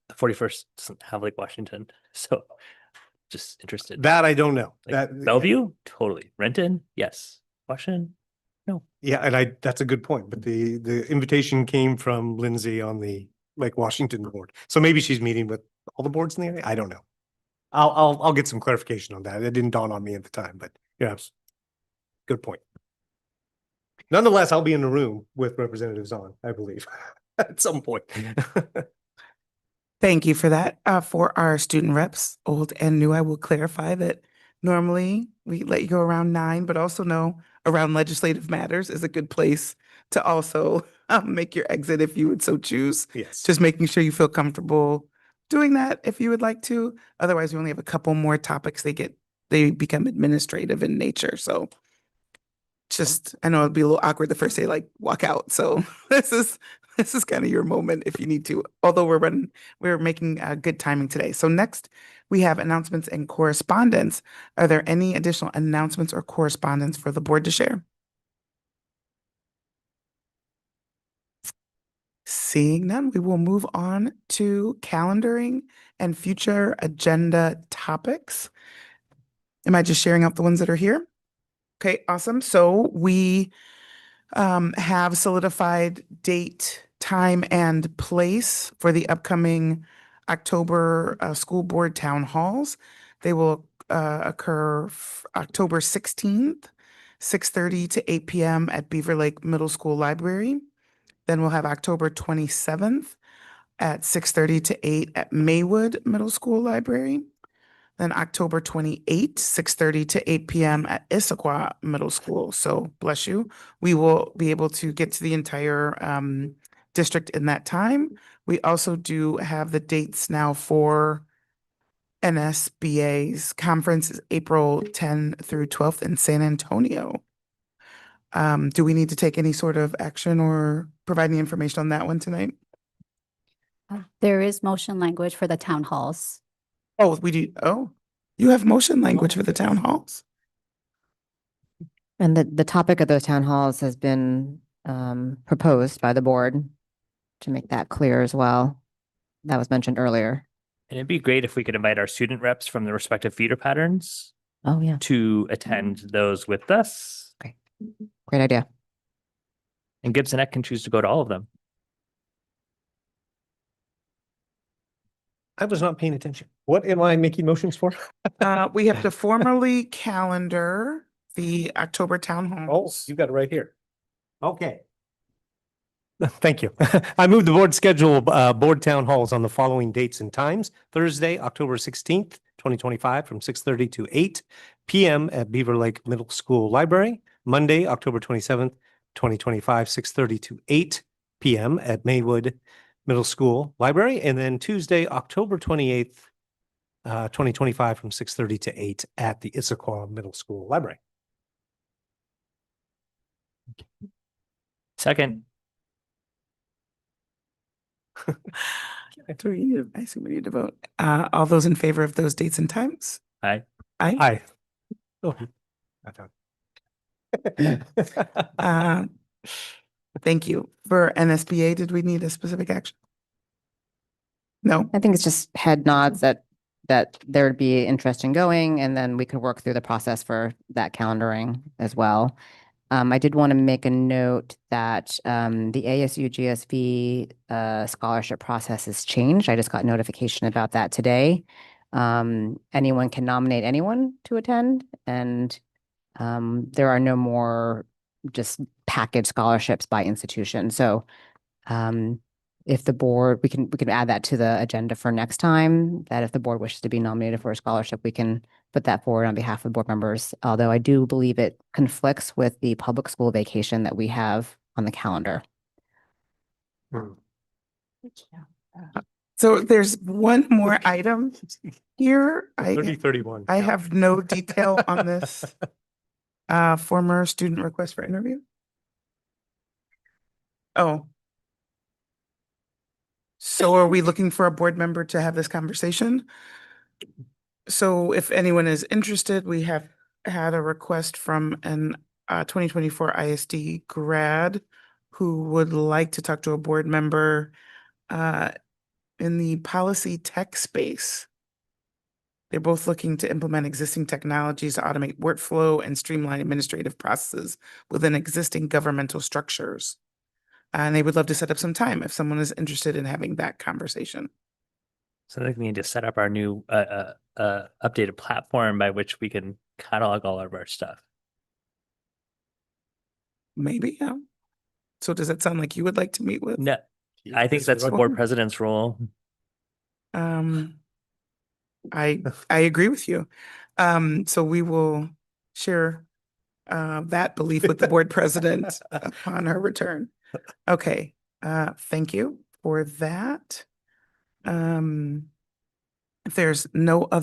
The 41st doesn't have Lake Washington, so just interested. That I don't know. Like Bellevue, totally. Renton, yes. Washington, no. Yeah, and that's a good point, but the invitation came from Lindsay on the Lake Washington board. So maybe she's meeting with all the boards in the area. I don't know. I'll get some clarification on that. It didn't dawn on me at the time, but yes, good point. Nonetheless, I'll be in the room with representatives on, I believe, at some point. Thank you for that. For our student reps, old and new, I will clarify that normally we let you go around 9, but also know around legislative matters is a good place to also make your exit if you would so choose. Yes. Just making sure you feel comfortable doing that if you would like to. Otherwise, we only have a couple more topics. They become administrative in nature. So just, I know it'd be a little awkward the first day, like walk out. So this is kind of your moment if you need to, although we're making good timing today. So next we have announcements and correspondence. Are there any additional announcements or correspondence for the board to share? Seeing none, we will move on to calendaring and future agenda topics. Am I just sharing out the ones that are here? Okay, awesome. So we have solidified date, time, and place for the upcoming October school board town halls. They will occur October 16th, 6:30 to 8 p.m. at Beaver Lake Middle School Library. Then we'll have October 27th at 6:30 to 8 at Maywood Middle School Library. Then October 28th, 6:30 to 8 p.m. at Issaquah Middle School. So bless you. We will be able to get to the entire district in that time. We also do have the dates now for NSBA's conference is April 10 through 12th in San Antonio. Do we need to take any sort of action or provide any information on that one tonight? There is motion language for the town halls. Oh, we do. Oh, you have motion language for the town halls. And the topic of those town halls has been proposed by the board to make that clear as well. That was mentioned earlier. And it'd be great if we could invite our student reps from the respective feeder patterns Oh, yeah. to attend those with us. Okay. Great idea. And Gibbs and Eck can choose to go to all of them. I was not paying attention. What am I making motions for? We have to formally calendar the October town Oh, halls. you got it right here. Okay. Thank you. I moved the board schedule board town halls on the following dates and times. Thursday, October 16th, 2025 from 6:30 to 8 p.m. at Beaver Lake Middle School Library. Monday, October 27th, 2025, 6:30 to 8 p.m. at Maywood Middle School Library. And then Tuesday, October 28th, 2025 from 6:30 to 8 at the Issaquah Middle School Library. Second. I assume we need to vote. All those in favor of those dates and times? Aye. Aye. Aye. Oh, I thought. Thank you. For NSBA, did we need a specific action? No. I think it's just head nods that there'd be interest in going, and then we could work through the process for that calendaring as well. I did want to make a note that the ASU GSV scholarship process has changed. I just got notification about that today. Anyone can nominate anyone to attend, and there are no more just package scholarships by institution. So if the board, we can add that to the agenda for next time, that if the board wishes to be nominated for a scholarship, we can put that forward on behalf of the board members. Although I do believe it conflicts with the public school vacation that we have on the calendar. So there's one more item here. 3031. I have no detail on this former student request for interview. Oh. So are we looking for a board member to have this conversation? So if anyone is interested, we have had a request from an 2024 ISD grad who would like to talk to a board member in the policy tech space. They're both looking to implement existing technologies to automate workflow and streamline administrative processes within existing governmental structures. And they would love to set up some time if someone is interested in having that conversation. So I think we need to set up our new updated platform by which we can catalog all of our stuff. Maybe, yeah. So does that sound like you would like to meet with? No, I think that's the board president's role. I agree with you. So we will share that belief with the board president upon her return. Okay, thank you for that. If there's no other